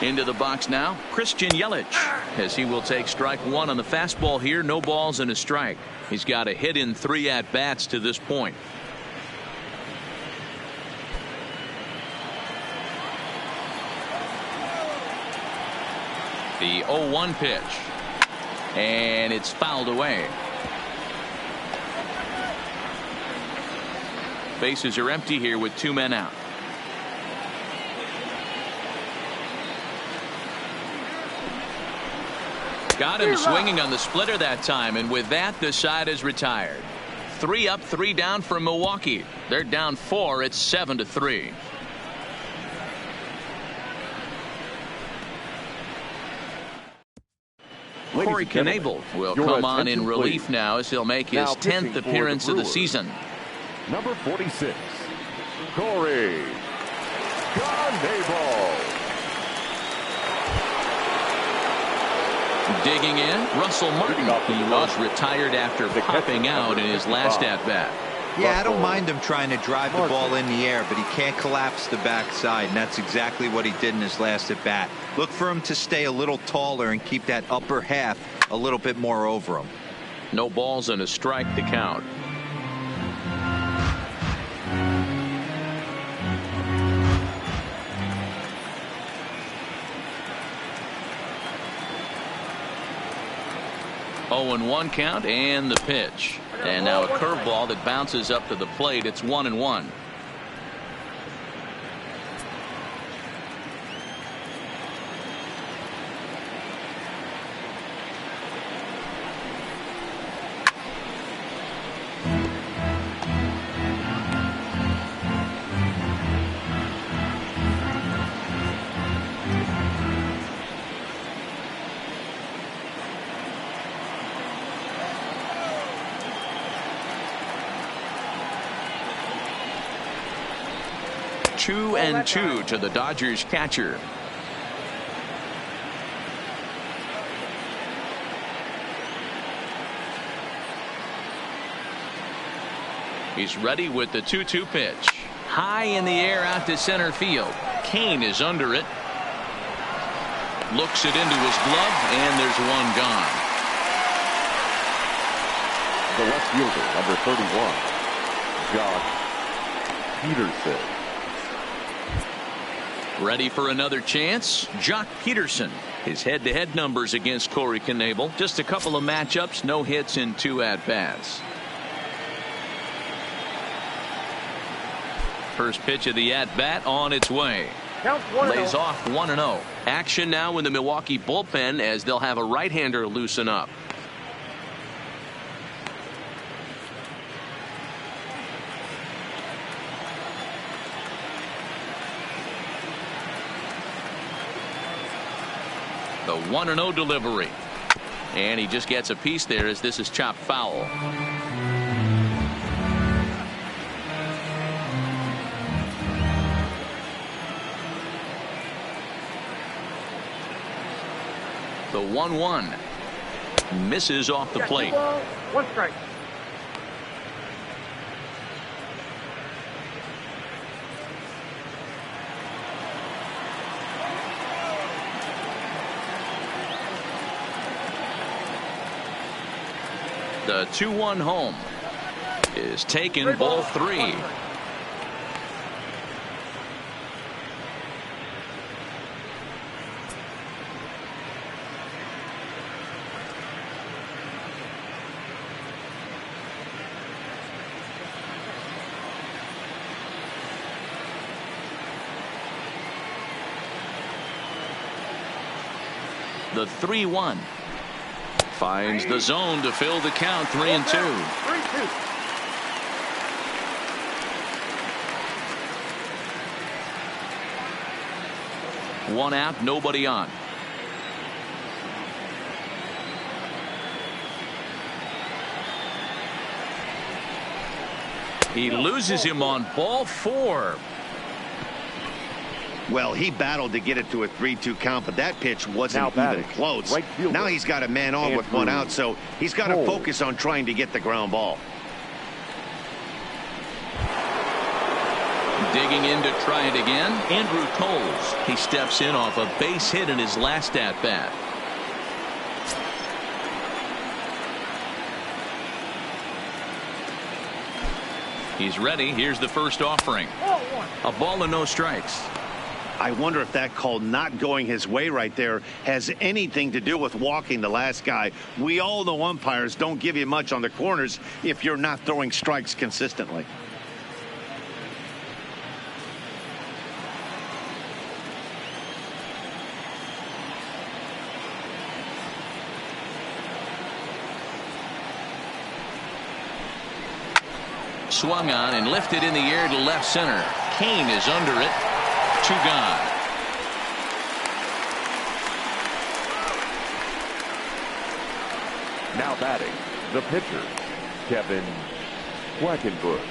Into the box now, Christian Yelich, as he will take strike 1 on the fastball here. No balls and a strike. He's got a hit in 3 at-bats to this point. The 0-1 pitch, and it's fouled away. Bases are empty here with 2 men out. Got him swinging on the splitter that time, and with that the side is retired. 3 up, 3 down for Milwaukee. They're down 4. It's 7-3. Corey Knebel will come on in relief now as he'll make his 10th appearance of the season. Number 46, Corey Knebel. Digging in, Russell Martin. He was retired after popping out in his last at-bat. Yeah, I don't mind him trying to drive the ball in the air, but he can't collapse the backside, and that's exactly what he did in his last at-bat. Look for him to stay a little taller and keep that upper half a little bit more over him. No balls and a strike to count. Oh, and 1 count, and the pitch. And now a curveball that bounces up to the plate. It's 1-1. Two and 2 to the Dodgers catcher. He's ready with the 2-2 pitch. High in the air out to center field. Cain is under it. Looks it into his glove, and there's 1 gone. The left fielder, number 31, Josh Peterson. Ready for another chance? Jock Peterson. His head-to-head numbers against Corey Knebel. Just a couple of matchups, no hits in 2 at-bats. First pitch of the at-bat on its way. Count 1-0. Lays off 1-0. Action now in the Milwaukee bullpen as they'll have a right-hander loosen up. The 1-0 delivery. And he just gets a piece there as this is chopped foul. The 1-1 misses off the plate. 2 balls, 1 strike. The 2-1 home is taken, ball 3. The 3-1 finds the zone to fill the count. 3-2. 3-2. One out, nobody on. He loses him on ball 4. Well, he battled to get it to a 3-2 count, but that pitch wasn't even close. Right fielder, now he's got a man on with 1 out, so he's got to focus on trying to get the ground ball. Digging in to try it again, Andrew Coles. He steps in off a base hit in his last at bat. He's ready. Here's the first offering. A ball and no strikes. I wonder if that call not going his way right there has anything to do with walking the last guy. We all know umpires don't give you much on the corners if you're not throwing strikes consistently. Swung on and lifted in the air to left center. Kane is under it. 2 gone. Now batting, the pitcher, Kevin Quackenbush.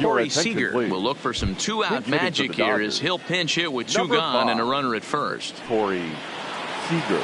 Corey Seager will look for some 2-out magic here as he'll pinch hit with 2 gone and a runner at first. Corey Seager.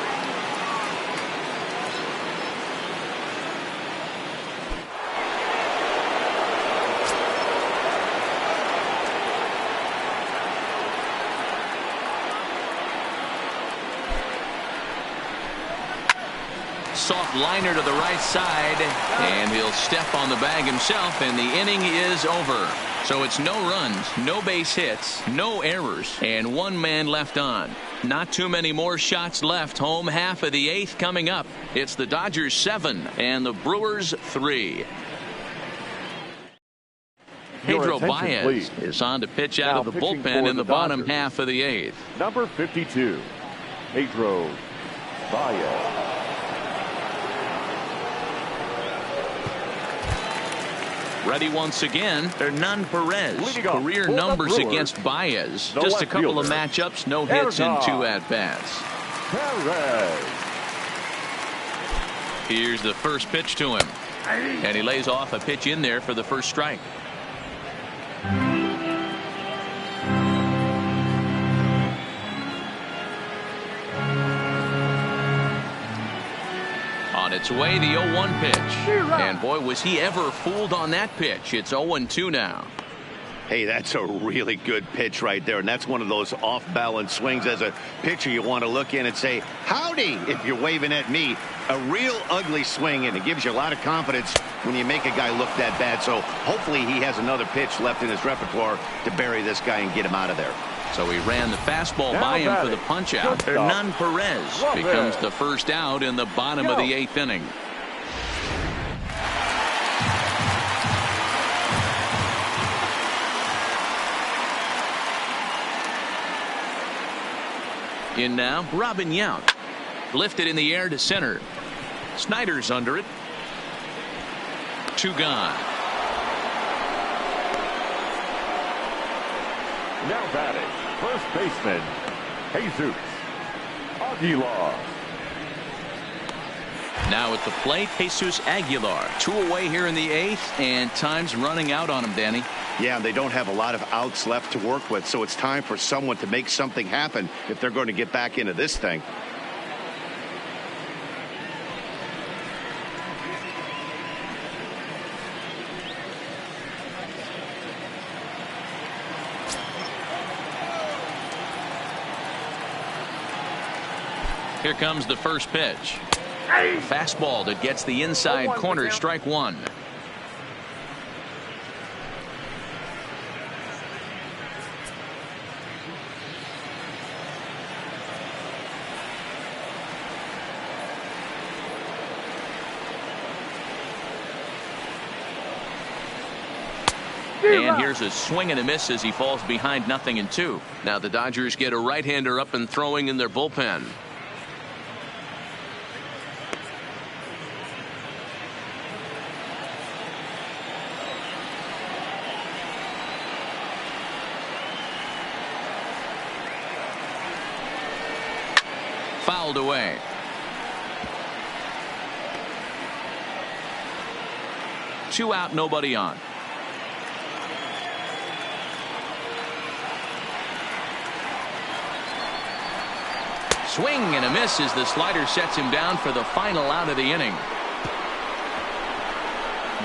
Soft liner to the right side, and he'll step on the bag himself, and the inning is over. So it's no runs, no base hits, no errors, and 1 man left on. Not too many more shots left. Home half of the 8th coming up. It's the Dodgers 7 and the Brewers 3. Pedro Baez is on to pitch out of the bullpen in the bottom half of the 8th. Number 52, Pedro Baez. Ready once again, Hernan Perez. Career for numbers Brewers, against Baez. the Just a left couple of fielder, matchups, no hits in 2 Hernan at-bats. Perez. Here's the first pitch to him. And he lays off a pitch in there for the first strike. On its way, the 0-1 pitch. And boy, was he ever fooled on that pitch. It's 0-2 now. Hey, that's a really good pitch right there, and that's one of those off-balance swings. As a pitcher, you want to look in and say, howdy, if you're waving at me. A real ugly swing, and it gives you a lot of confidence when you make a guy look that bad. So hopefully he has another pitch left in his repertoire to bury this guy and get him out of there. So he ran the fastball by him for the punch out. Hernan Perez becomes the first out in the bottom of the 8th inning. In now, Robin Yount. Lifted in the air to center. Snyder's under it. 2 gone. Now batting, first baseman, Jesus Aguilar. Now at the plate, Jesus Aguilar. 2 away here in the 8th, and time's running out on him, Danny. Yeah, they don't have a lot of outs left to work with, so it's time for someone to make something happen if they're going to get back into this thing. Here comes the first pitch. Fastball that gets the inside corner, strike 1. And here's a swing and a miss as he falls behind 0-2. Now the Dodgers get a right-hander up and throwing in their bullpen. Fouled away. Two out, nobody on. Swing and a miss as the slider sets him down for the final out of the inning.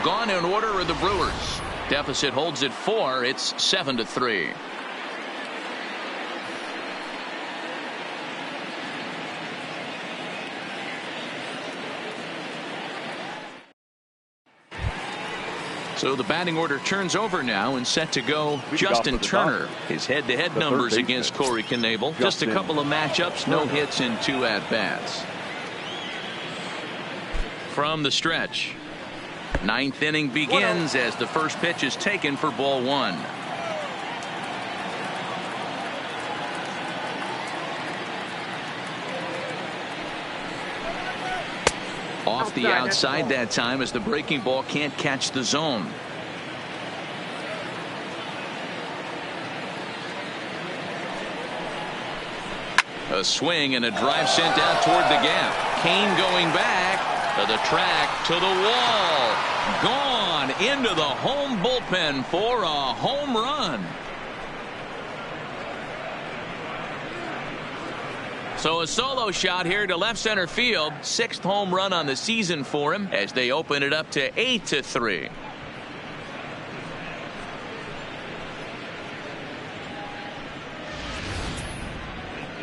Gone in order are the Brewers. Deficit holds at 4. It's 7-3. So the batting order turns over now and set to go Justin Turner. His head-to-head numbers against Corey Knebel. Just a couple of matchups, no hits and 2 at-bats. From the stretch, 9th inning begins as the first pitch is taken for ball 1. Off the outside that time as the breaking ball can't catch the zone. A swing and a drive sent out toward the gap. Kane going back to the track, to the wall. Gone into the home bullpen for a home run. So a solo shot here to left center field. 6th home run on the season for him as they open it up to 8-3.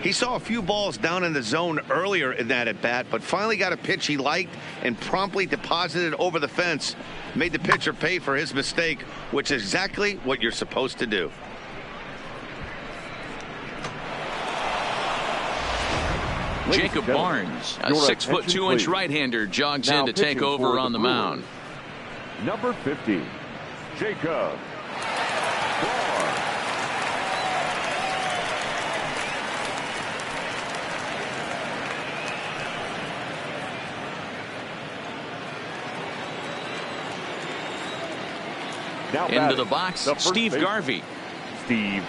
He saw a few balls down in the zone earlier in that at bat, but finally got a pitch he liked and promptly deposited over the fence. Made the pitcher pay for his mistake, which is exactly what you're supposed to do. Jacob Barnes, a 6'2" right-hander, jogs in to take over on the mound. Number 50, Jacob Barnes. Into the box, Steve Garvey. Steve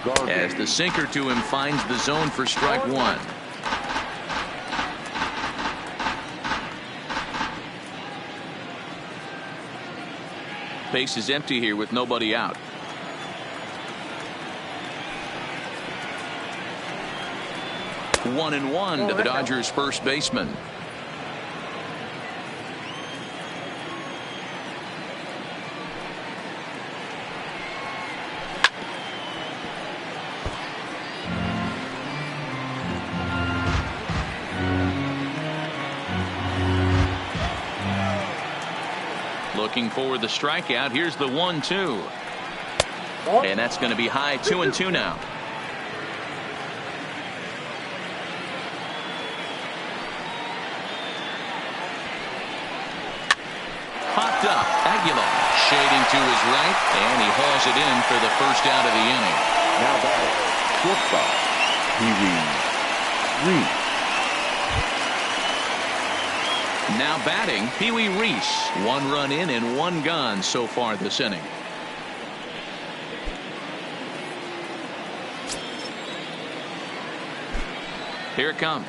Garvey. As the sinker to him finds the zone for strike 1. Base is empty here with nobody out. One and one to the Dodgers first baseman. Looking for the strikeout. Here's the 1-2. And that's going to be high. 2-2 now. Popped up. Aguilar shading to his right, and he hauls it in for the first out of the inning. Now batting, shortstop, Pee Wee Reese. Now batting, Pee Wee Reese. 1 run in and 1 gone so far this inning. Here it comes.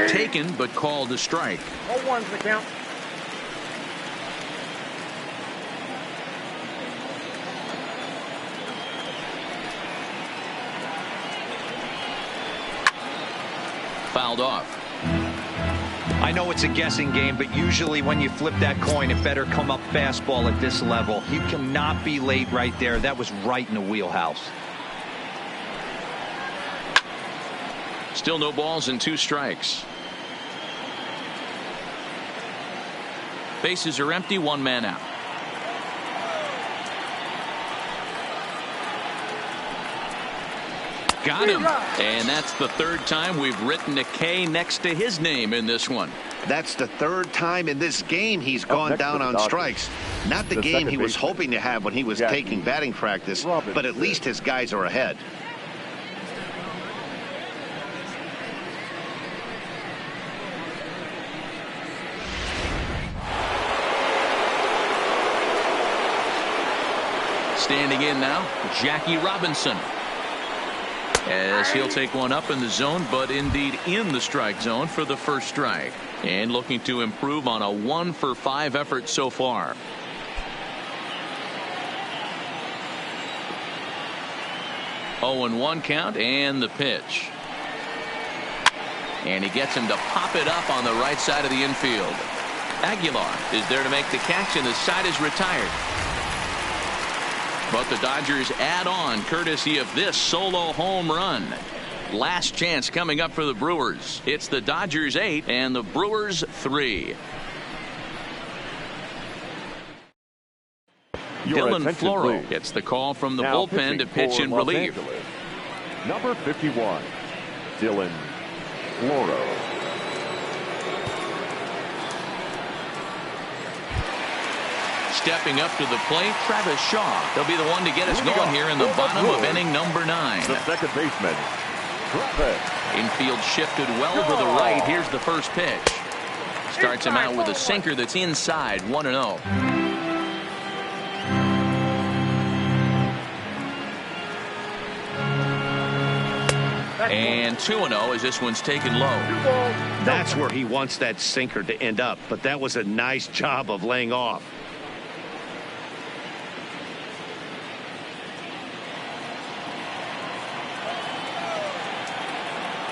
Taken but called a strike. 0-1's the count. Fouled off. I know it's a guessing game, but usually when you flip that coin, it better come up fastball at this level. You cannot be late right there. That was right in the wheelhouse. Still no balls and 2 strikes. Bases are empty, 1 man out. Got him. And that's the 3rd time we've written a K next to his name in this one. That's the 3rd time in this game he's gone down on strikes. Not the game he was hoping to have when he was taking batting practice, but at least his guys are ahead. Standing in now, Jackie Robinson. As he'll take one up in the zone, but indeed in the strike zone for the first strike. And looking to improve on a 1-for-5 effort so far. Oh, and 1 count and the pitch. And he gets him to pop it up on the right side of the infield. Aguilar is there to make the catch, and the side is retired. But the Dodgers add on courtesy of this solo home run. Last chance coming up for the Brewers. It's the Dodgers 8 and the Brewers 3. Dylan Floro gets the call from the bullpen to pitch in relief. Number 51, Dylan Floro. Stepping up to the plate, Travis Shaw. He'll be the one to get us going here in the bottom of inning number 9. The second baseman, Travis. Infield shifted well to the right. Here's the first pitch. Starts him out with a sinker that's inside, 1-0. And 2-0 as this one's taken low. That's where he wants that sinker to end up, but that was a nice job of laying off.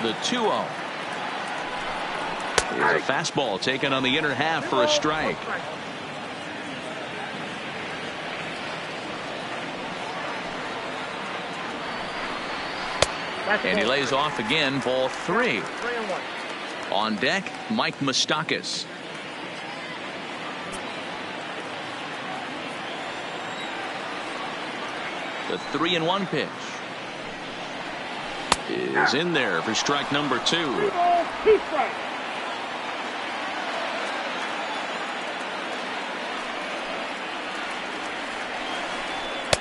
The 2-0 is a fastball taken on the inner half for a strike. And he lays off again, ball 3. On deck, Mike Moustakas. The 3-1 pitch is in there for strike number 2.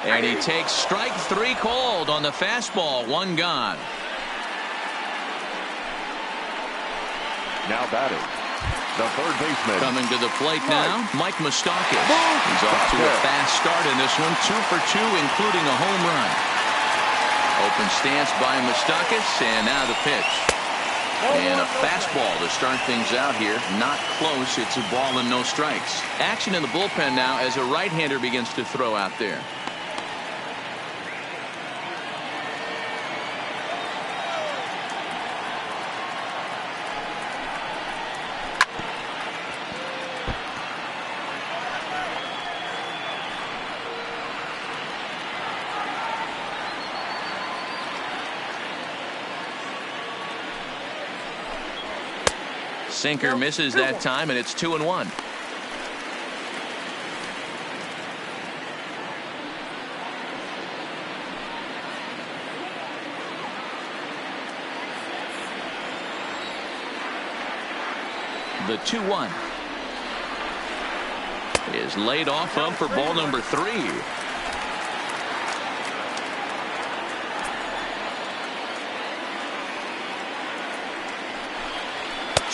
And he takes strike 3 called on the fastball. 1 gone. Now batting, the third baseman. Coming to the plate now, Mike Moustakas. He's off to a fast start in this one. 2 for 2, including a home run. Open stance by Moustakas, and now the pitch. And a fastball to start things out here. Not close. It's a ball and no strikes. Action in the bullpen now as a right-hander begins to throw out there. Sinker misses that time, and it's 2-1. The 2-1 is laid off up for ball number 3.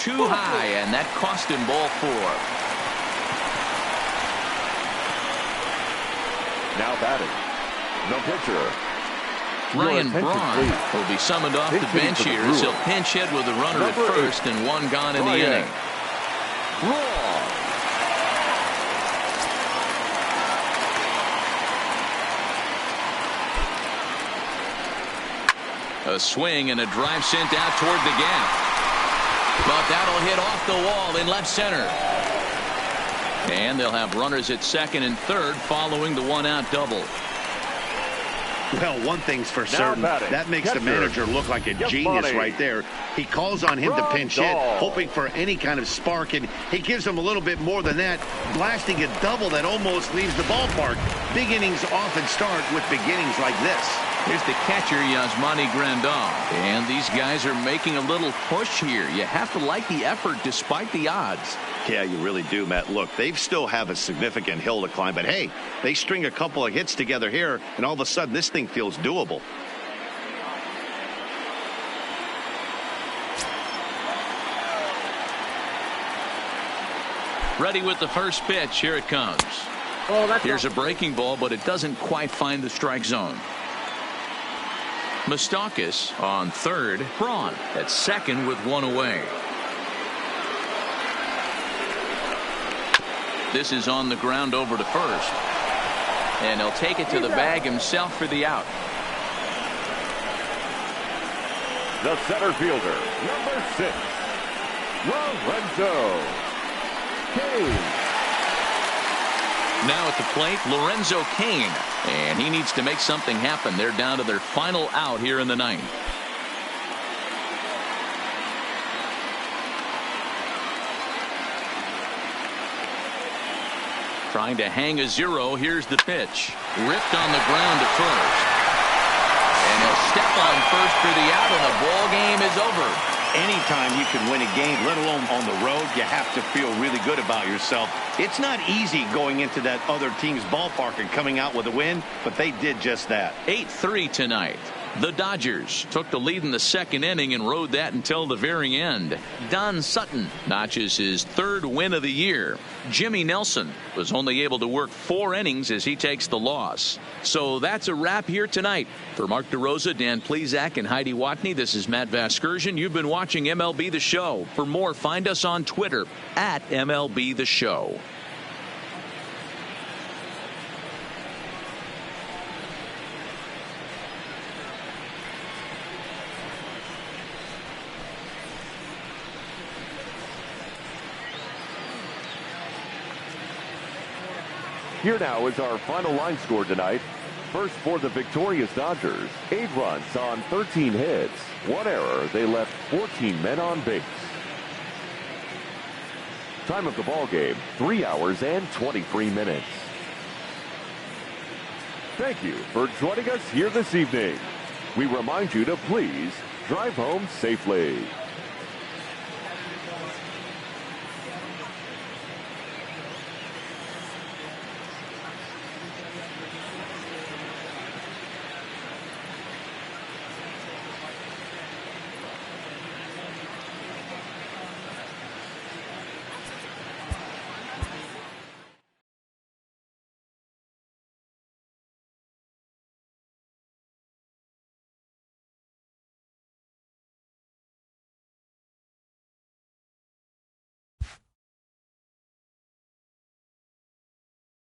too high, and that cost him ball 4. Now batting, the pitcher. Ryan Braun will be summoned off the bench here as he'll pinch hit with a runner at first and 1 gone in the inning. A swing and a drive sent out toward the gap. But that'll hit off the wall in left center. And they'll have runners at second and third following the 1-out double. Well, one thing's for certain. That makes the manager look like a genius right there. He calls on him to pinch hit, hoping for any kind of spark, and he gives him a little bit more than that, blasting a double that almost leaves the ballpark. Big innings often start with beginnings like this. Here's the catcher, Yasmani Grandal. And these guys are making a little push here. You have to like the effort despite the odds. Yeah, you really do, Matt. Look, they still have a significant hill to climb, but hey, they string a couple of hits together here, and all of a sudden this thing feels doable. Ready with the first pitch. Here it comes. Here's a breaking ball, but it doesn't quite find the strike zone. Moustakas on third. Braun at second with 1 away. This is on the ground over to first. And he'll take it to the bag himself for the out. The center fielder, number 6, Lorenzo Cain. Now at the plate, Lorenzo Cain. And he needs to make something happen. They're down to their final out here in the 9th. Trying to hang a 0. Here's the pitch. Ripped on the ground to first. And he'll step on first for the out, and the ball game is over. Anytime you can win a game, let alone on the road, you have to feel really good about yourself. It's not easy going into that other team's ballpark and coming out with a win, but they did just that. 8-3 tonight. The Dodgers took the lead in the second inning and rode that until the very end. Don Sutton notches his 3rd win of the year. Jimmy Nelson was only able to work 4 innings as he takes the loss. So that's a wrap here tonight. For Mark DeRosa, Dan Plesac, and Heidi Watney, this is Matt Vasgersian. You've been watching MLB The Show. For more, find us on Twitter at MLB The Show. Here now is our final line score tonight. First for the victorious Dodgers, 8 runs on 13 hits. 1 error. They left 14 men on base. Time of the ball game, 3 hours and 23 minutes. Thank you for joining us here this evening. We remind you to please drive home safely.